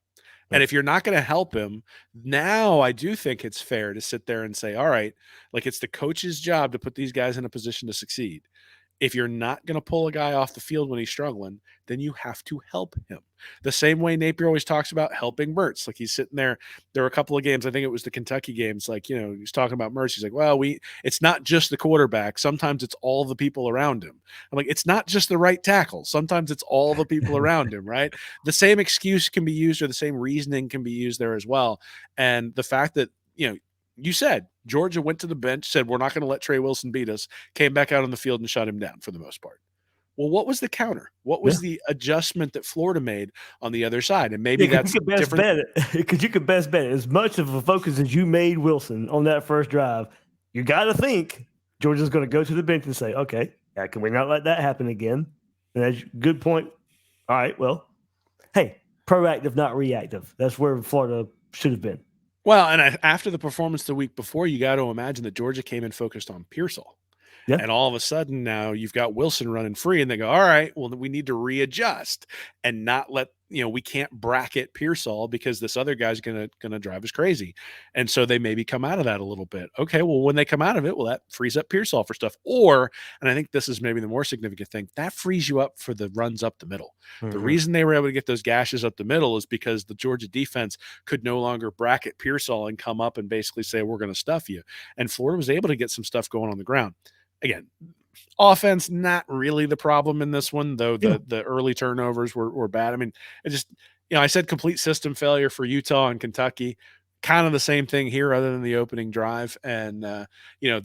And if you're not going to help him, now I do think it's fair to sit there and say, all right, like it's the coach's job to put these guys in a position to succeed. If you're not going to pull a guy off the field when he's struggling, then you have to help him. The same way Napier always talks about helping Mertz. Like he's sitting there. There were a couple of games, I think it was the Kentucky games, like, he's talking about Mertz. He's like, well, it's not just the quarterback. Sometimes it's all the people around him. I'm like, it's not just the right tackle. Sometimes it's all the people around him, right? The same excuse can be used, or the same reasoning can be used there as well. And the fact that, you said Georgia went to the bench, said, we're not going to let Trey Wilson beat us, came back out on the field and shut him down for the most part. Well, what was the counter? What was the adjustment that Florida made on the other side? And maybe that's different. Because you could best bet it. As much of a focus as you made Wilson on that first drive, you got to think Georgia's going to go to the bench and say, okay, can we not let that happen again? And that's a good point. All right, well, hey, proactive, not reactive. That's where Florida should have been. Well, and after the performance the week before, you got to imagine that Georgia came in focused on Pearsall. Yeah. And all of a sudden now you've got Wilson running free and they go, all right, well, we need to readjust and not let, we can't bracket Pearsall because this other guy's going to drive us crazy. And so they maybe come out of that a little bit. Okay, well, when they come out of it, well, that frees up Pearsall for stuff. Or, and I think this is maybe the more significant thing, that frees you up for the runs up the middle. Mm-hmm. The reason they were able to get those gashes up the middle is because the Georgia defense could no longer bracket Pearsall and come up and basically say, we're going to stuff you. And Florida was able to get some stuff going on the ground. Again, offense, not really the problem in this one, though the early turnovers were bad. I mean, it just, I said complete system failure for Utah and Kentucky. Kind of the same thing here other than the opening drive. And, the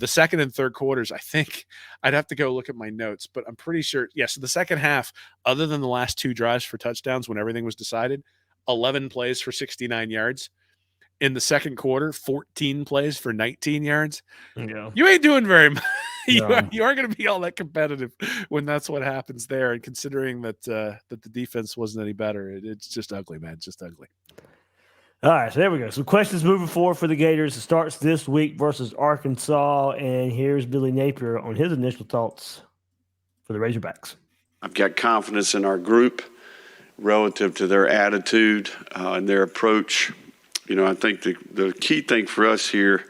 second and third quarters, I think I'd have to go look at my notes, but I'm pretty sure. So the second half, other than the last two drives for touchdowns when everything was decided, 11 plays for 69 yards. In the second quarter, 14 plays for 19 yards. Yeah. You ain't doing very much. You aren't going to be all that competitive when that's what happens there. And considering that the defense wasn't any better, it's just ugly, man. It's just ugly. All right, so there we go. Some questions moving forward for the Gators. It starts this week versus Arkansas, and here's Billy Napier on his initial thoughts for the Razorbacks. I've got confidence in our group relative to their attitude and their approach. I think the key thing for us here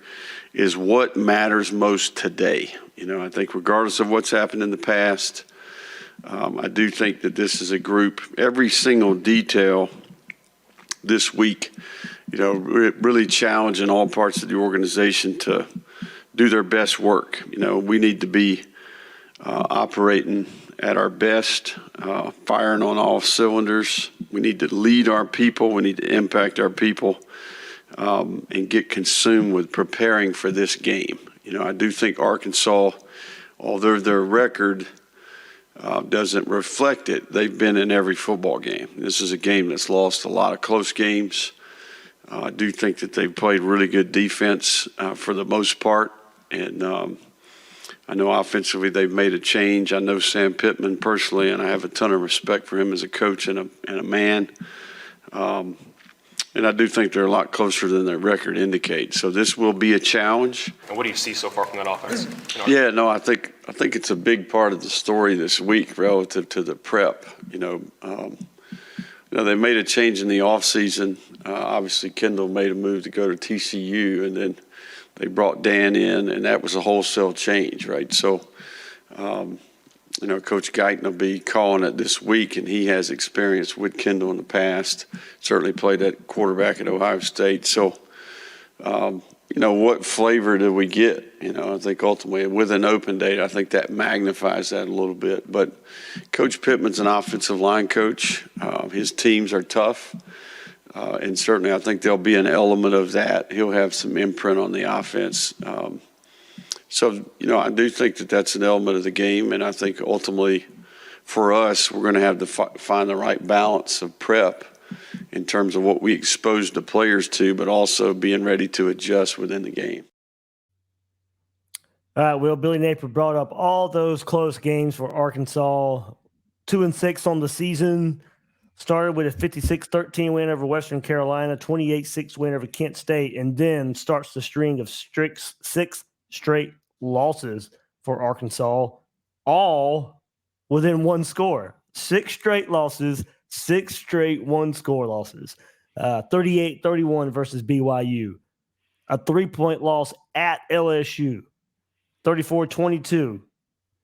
is what matters most today. I think regardless of what's happened in the past, I do think that this is a group, every single detail this week, really challenging all parts of the organization to do their best work. We need to be operating at our best, firing on all cylinders. We need to lead our people. We need to impact our people. And get consumed with preparing for this game. I do think Arkansas, although their record doesn't reflect it, they've been in every football game. This is a game that's lost a lot of close games. I do think that they've played really good defense for the most part. And I know offensively they've made a change. I know Sam Pittman personally, and I have a ton of respect for him as a coach and a man. And I do think they're a lot closer than their record indicates. So this will be a challenge. And what do you see so far from that offense? I think it's a big part of the story this week relative to the prep. They made a change in the offseason. Obviously, Kendall made a move to go to TCU, and then they brought Dan in, and that was a wholesale change, right? So, Coach Guyton will be calling it this week, and he has experience with Kendall in the past. Certainly played at quarterback at Ohio State. So, what flavor do we get? I think ultimately with an open date, I think that magnifies that a little bit. But Coach Pittman's an offensive line coach. His teams are tough. And certainly I think there'll be an element of that. He'll have some imprint on the offense. So, I do think that that's an element of the game, and I think ultimately for us, we're going to have to find the right balance of prep in terms of what we expose the players to, but also being ready to adjust within the game. All right, Will, Billy Napier brought up all those close games for Arkansas, 2-6 on the season. Started with a 56-13 win over Western Carolina, 28-6 win over Kent State, and then starts the string of six straight losses for Arkansas, all within one score. 6 straight losses, 6 straight one-score losses. 38-31 versus BYU. A 3-point loss at LSU, 34-22.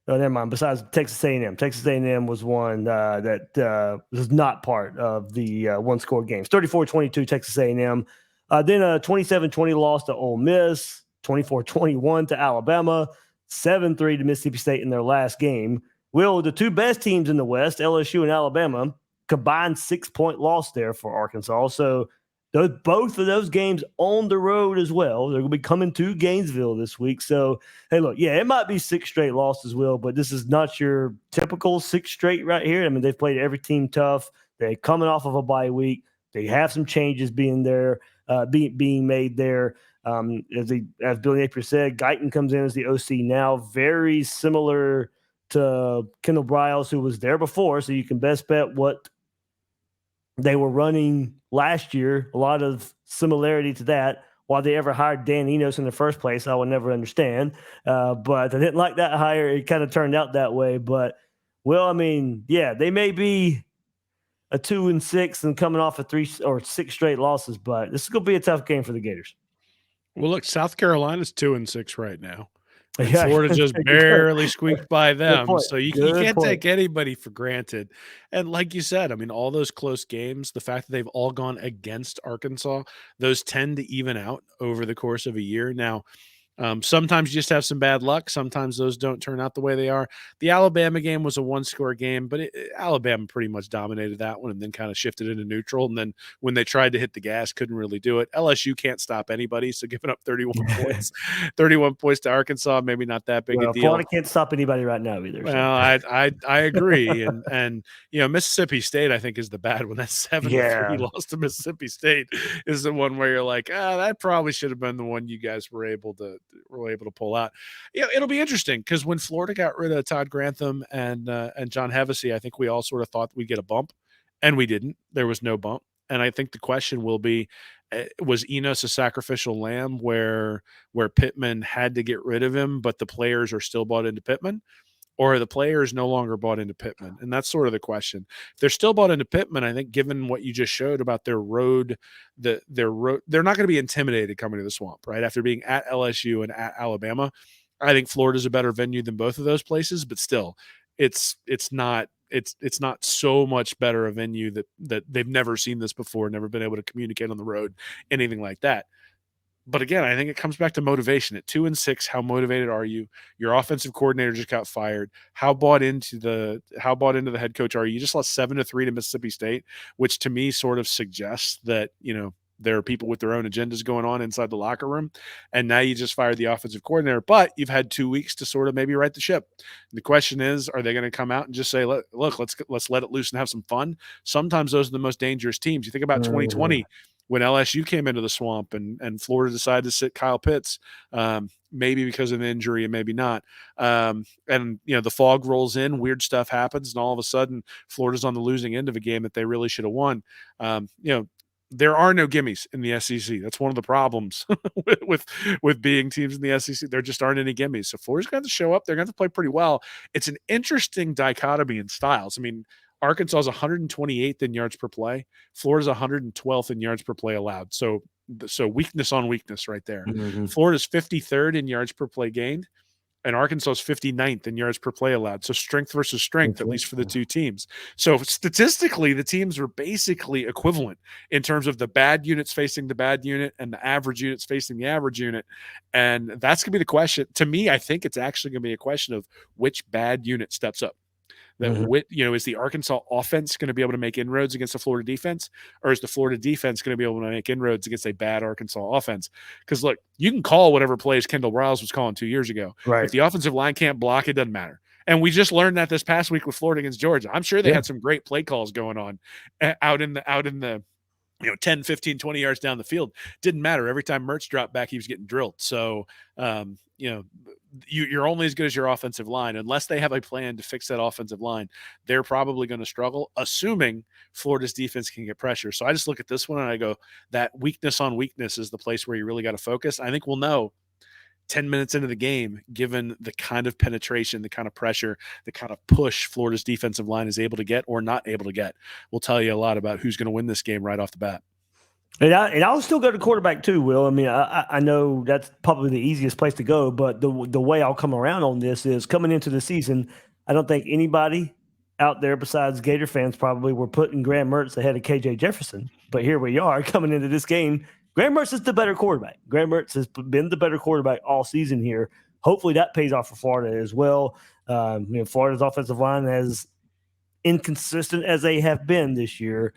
Oh, never mind. Besides Texas A&M. Texas A&M was one that was not part of the one-score games. 34-22 Texas A&M. Then a 27-20 loss to Ole Miss, 24-21 to Alabama, 7-3 to Mississippi State in their last game. Will, the two best teams in the West, LSU and Alabama, combined 6-point loss there for Arkansas. So both of those games on the road as well. They're going to be coming to Gainesville this week. So, hey, look, yeah, it might be 6 straight losses, Will, but this is not your typical 6 straight right here. I mean, they've played every team tough. They're coming off of a bye week. They have some changes being made there. As Billy Napier said, Guyton comes in as the OC now, very similar to Kendall Briles, who was there before. So you can best bet what they were running last year. A lot of similarity to that. Why they ever hired Dan Enos in the first place, I would never understand. But I didn't like that hire. It kind of turned out that way. But, well, I mean, yeah, they may be a 2-6 and coming off of 3 or 6 straight losses, but this is going to be a tough game for the Gators. Well, look, South Carolina's 2-6 right now. And Yeah. Florida just barely squeaked by them. point. So you Good can't point. take anybody for granted. And like you said, I mean, all those close games, the fact that they've all gone against Arkansas, those tend to even out over the course of a year. Now, sometimes you just have some bad luck. Sometimes those don't turn out the way they are. The Alabama game was a 1-score game, but Alabama pretty much dominated that one and then kind of shifted into neutral. And then when they tried to hit the gas, couldn't really do it. LSU can't stop anybody. So giving up 31 points to Arkansas, maybe not that big a deal. Florida can't stop anybody right now either. Well, I agree. And Mississippi State, I think, is the bad one. That 7-3 loss to Mississippi State is the one where you're like, that probably should have been the one you guys were able to pull out. It'll be interesting because when Florida got rid of Todd Grantham and John Hevesy, I think we all sort of thought we'd get a bump, and we didn't. There was no bump. And I think the question will be, was Enos a sacrificial lamb where Pittman had to get rid of him, but the players are still bought into Pittman? Or are the players no longer bought into Pittman? And that's sort of the question. If they're still bought into Pittman, I think given what you just showed about their road, they're not going to be intimidated coming to the Swamp, right? After being at LSU and at Alabama, I think Florida's a better venue than both of those places, but still, it's not so much better a venue that they've never seen this before, never been able to communicate on the road, anything like that. But again, I think it comes back to motivation. At 2-6, how motivated are you? Your offensive coordinator just got fired. How bought into the head coach are you? You just lost 7-3 to Mississippi State, which to me sort of suggests that, there are people with their own agendas going on inside the locker room. And now you just fired the offensive coordinator, but you've had 2 weeks to sort of maybe right the ship. The question is, are they going to come out and just say, look, let's let it loose and have some fun? Sometimes those are the most dangerous teams. You think about 2020 when LSU came into the Swamp and Florida decided to sit Kyle Pitts, maybe because of an injury and maybe not. And the fog rolls in, weird stuff happens, and all of a sudden Florida's on the losing end of a game that they really should have won. There are no gimmies in the SEC. That's one of the problems with being teams in the SEC. There just aren't any gimmies. So Florida's going to show up. They're going to play pretty well. It's an interesting dichotomy in styles. I mean, Arkansas is 128th in yards per play. Florida's 112th in yards per play allowed. So weakness on weakness right there. Mm-hmm. Florida's 53rd in yards per play gained, and Arkansas is 59th in yards per play allowed. So strength versus strength, at least for the two teams. So statistically, the teams are basically equivalent in terms of the bad units facing the bad unit and the average units facing the average unit. And that's going to be the question. To me, I think it's actually going to be a question of which bad unit steps up. Is the Arkansas offense going to be able to make inroads against the Florida defense, or is the Florida defense going to be able to make inroads against a bad Arkansas offense? Because look, you can call whatever plays Kendall Briles was calling 2 years ago. Right. If the offensive line can't block, it doesn't matter. And we just learned that this past week with Florida against Georgia. I'm sure they had some great play calls going on out in the 10, 15, 20 yards down the field. Didn't matter. Every time Mertz dropped back, he was getting drilled. So, you're only as good as your offensive line. Unless they have a plan to fix that offensive line, they're probably going to struggle, assuming Florida's defense can get pressure. So I just look at this one and I go, that weakness on weakness is the place where you really got to focus. I think we'll know 10 minutes into the game, given the kind of penetration, the kind of pressure, the kind of push Florida's defensive line is able to get or not able to get. We'll tell you a lot about who's going to win this game right off the bat. And I'll still go to quarterback too, Will. I mean, I know that's probably the easiest place to go, but the way I'll come around on this is coming into the season, I don't think anybody out there besides Gator fans probably were putting Graham Mertz ahead of KJ Jefferson. But here we are coming into this game. Graham Mertz is the better quarterback. Graham Mertz has been the better quarterback all season here. Hopefully that pays off for Florida as well. Florida's offensive line, as inconsistent as they have been this year,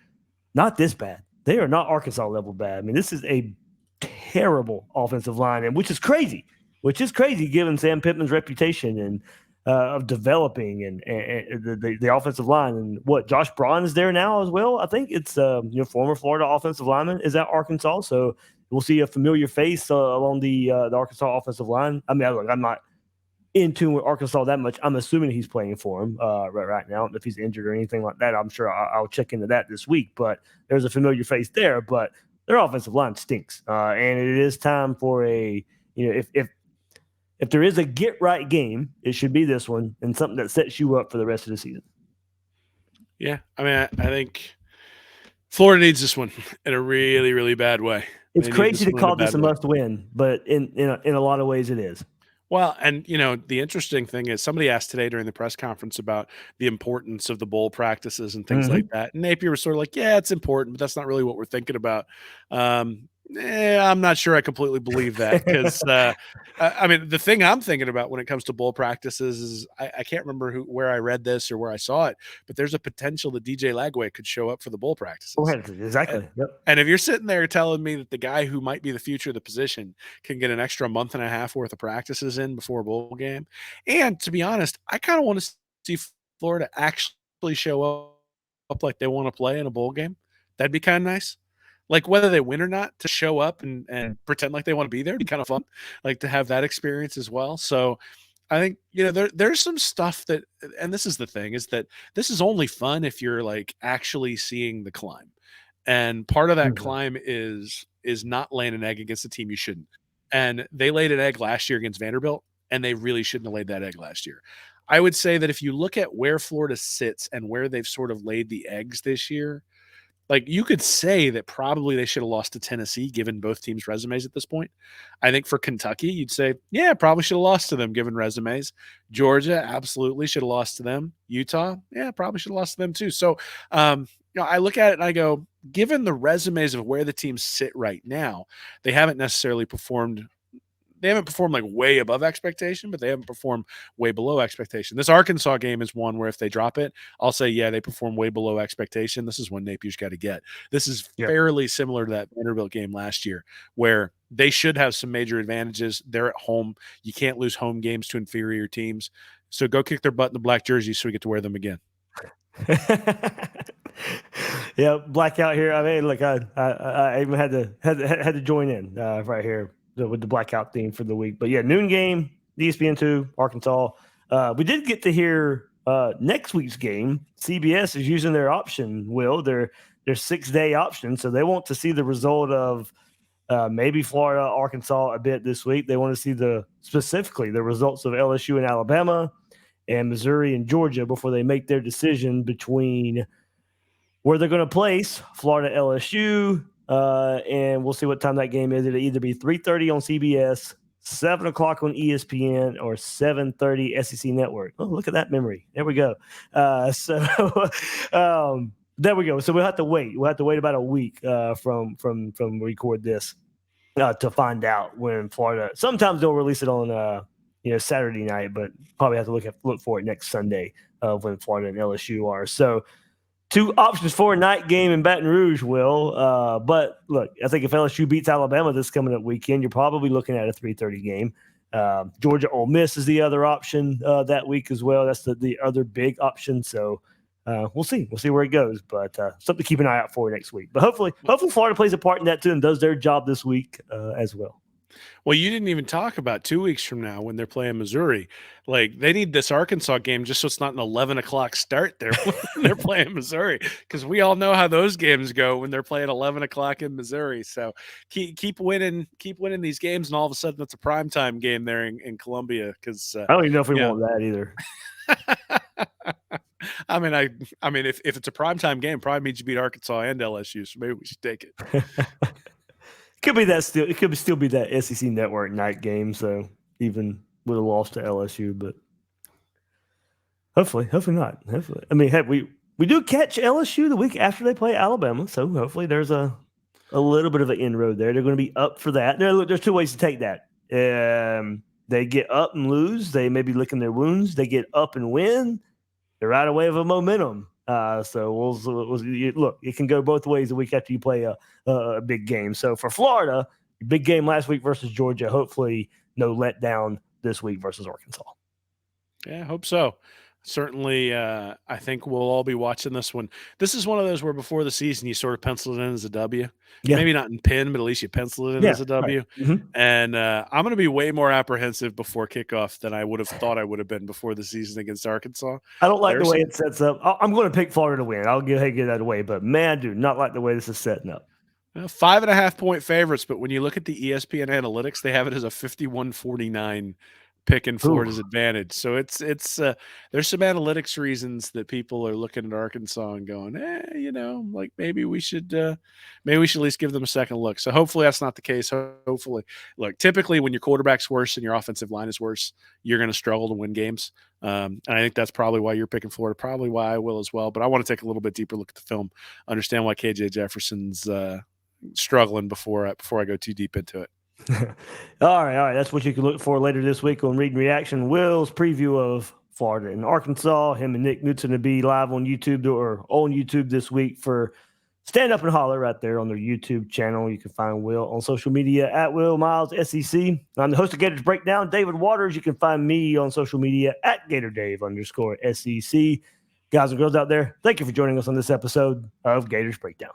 not this bad. They are not Arkansas level bad. I mean, this is a terrible offensive line, and which is crazy given Sam Pittman's reputation and of developing and the offensive line. And what, Josh Braun is there now as well. I think it's former Florida offensive lineman is at Arkansas, so we'll see a familiar face along the Arkansas offensive line. I mean, look, I'm not in tune with Arkansas that much. I'm assuming he's playing for him right now. If he's injured or anything like that, I'm sure I'll check into that this week. But there's a familiar face there. But their offensive line stinks, and it is time for if there is a get right game, it should be this one and something that sets you up for the rest of the season. Yeah, I mean, I think Florida needs this one in a really, really bad way. It's crazy to call this a must-win, but in a lot of ways, it is. Well, and the interesting thing is somebody asked today during the press conference about the importance of the bowl practices and things like that. And Napier was sort of like, yeah, it's important, but that's not really what we're thinking about. I'm not sure I completely believe that because, I mean, the thing I'm thinking about when it comes to bowl practices is I can't remember where I read this or where I saw it, but there's a potential that DJ Lagway could show up for the bowl practices. Oh, exactly. Yep. And if you're sitting there telling me that the guy who might be the future of the position can get an extra month and a half worth of practices in before a bowl game, and to be honest, I kind of want to see Florida actually show up like they want to play in a bowl game. That'd be kind of nice. Like whether they win or not, to show up and pretend like they want to be there would be kind of fun, like to have that experience as well. So I think, there's some stuff that, and this is the thing, is that this is only fun if you're like actually seeing the climb. And part of that climb is not laying an egg against a team you shouldn't. And they laid an egg last year against Vanderbilt, and they really shouldn't have laid that egg last year. I would say that if you look at where Florida sits and where they've sort of laid the eggs this year, like you could say that probably they should have lost to Tennessee given both teams' resumes at this point. I think for Kentucky, you'd say, yeah, probably should have lost to them given resumes. Georgia absolutely should have lost to them. Utah, yeah, probably should have lost to them too. So, I look at it and I go, given the resumes of where the teams sit right now, they haven't necessarily performed. They haven't performed like way above expectation, but they haven't performed way below expectation. This Arkansas game is one where if they drop it, I'll say, yeah, they perform way below expectation. This is one Napier's got to get. This is fairly similar to that Vanderbilt game last year where they should have some major advantages. They're at home. You can't lose home games to inferior teams. So go kick their butt in the black jersey so we get to wear them again. Yeah, blackout here. I mean, look, I even had to join in right here with the blackout theme for the week. But yeah, noon game, ESPN2, Arkansas. We did get to hear next week's game. CBS is using their option, their 6-day option. So they want to see the result of maybe Florida, Arkansas a bit this week. They want to see specifically the results of LSU and Alabama and Missouri and Georgia before they make their decision between where they're going to place Florida, LSU, and we'll see what time that game is. It'll either be 3:30 on CBS, 7 o'clock on ESPN, or 7:30 SEC Network. Oh, look at that memory. There we go. There we go. So we'll have to wait. We'll have to wait about a week from record this to find out when Florida. Sometimes they'll release it on Saturday night, but probably have to look for it next Sunday when Florida and LSU are. So 2 options for a night game in Baton Rouge, but look, I think if LSU beats Alabama this coming up weekend, you're probably looking at a 3:30 game. Georgia Ole Miss is the other option that week as well. That's the other big option. So we'll see. We'll see where it goes, but something to keep an eye out for next week. But hopefully Florida plays a part in that too and does their job this week as well. Well, you didn't even talk about 2 weeks from now when they're playing Missouri. Like they need this Arkansas game just so it's not an 11 o'clock start there when they're playing Missouri, because we all know how those games go when they're playing 11 o'clock in Missouri. So keep winning these games, and all of a sudden it's a primetime game there in Columbia. Because I don't even know if we want that either. I mean, if it's a primetime game, probably means you beat Arkansas and LSU, so maybe we should take it. Could be that still. It could still be that SEC Network night game. So even with a loss to LSU, but hopefully not. Hopefully, I mean, heck, we do catch LSU the week after they play Alabama, so hopefully there's a little bit of an inroad there. They're going to be up for that. There's two ways to take that. They get up and lose. They may be licking their wounds. They get up and win. They're right away of a momentum. So look, it can go both ways the week after you play a big game. So for Florida, big game last week versus Georgia. Hopefully, no letdown this week versus Arkansas. Yeah, I hope so. Certainly, I think we'll all be watching this one. This is one of those where before the season you sort of penciled it in as a W. Yeah. Maybe not in pin, but at least you penciled it in as a W. Right. Mm-hmm. And I'm going to be way more apprehensive before kickoff than I would have thot I would have been before the season against Arkansas. I don't like the way it sets up. I'm going to pick Florida to win. I'll give that away. But, man, I do not like the way this is setting up. 5.5-point favorites, but when you look at the ESPN analytics, they have it as a 51-49 pick in Florida's advantage. So it's there's some analytics reasons that people are looking at Arkansas and going, like maybe we should at least give them a second look. So hopefully that's not the case. Hopefully, look, typically when your quarterback's worse and your offensive line is worse, you're going to struggle to win games. And I think that's probably why you're picking Florida, probably why I will as well. But I want to take a little bit deeper look at the film, understand why KJ Jefferson's struggling before I go too deep into it. All right. That's what you can look for later this week on Read and Reaction. Will's preview of Florida and Arkansas. Him and Nick Newton to be live on YouTube this week for Stand Up and Holler right there on their YouTube channel. You can find Will on social media at Will Miles SEC. I'm the host of Gators Breakdown, David Waters. You can find me on social media at GatorDave_SEC. Guys and girls out there, thank you for joining us on this episode of Gators Breakdown.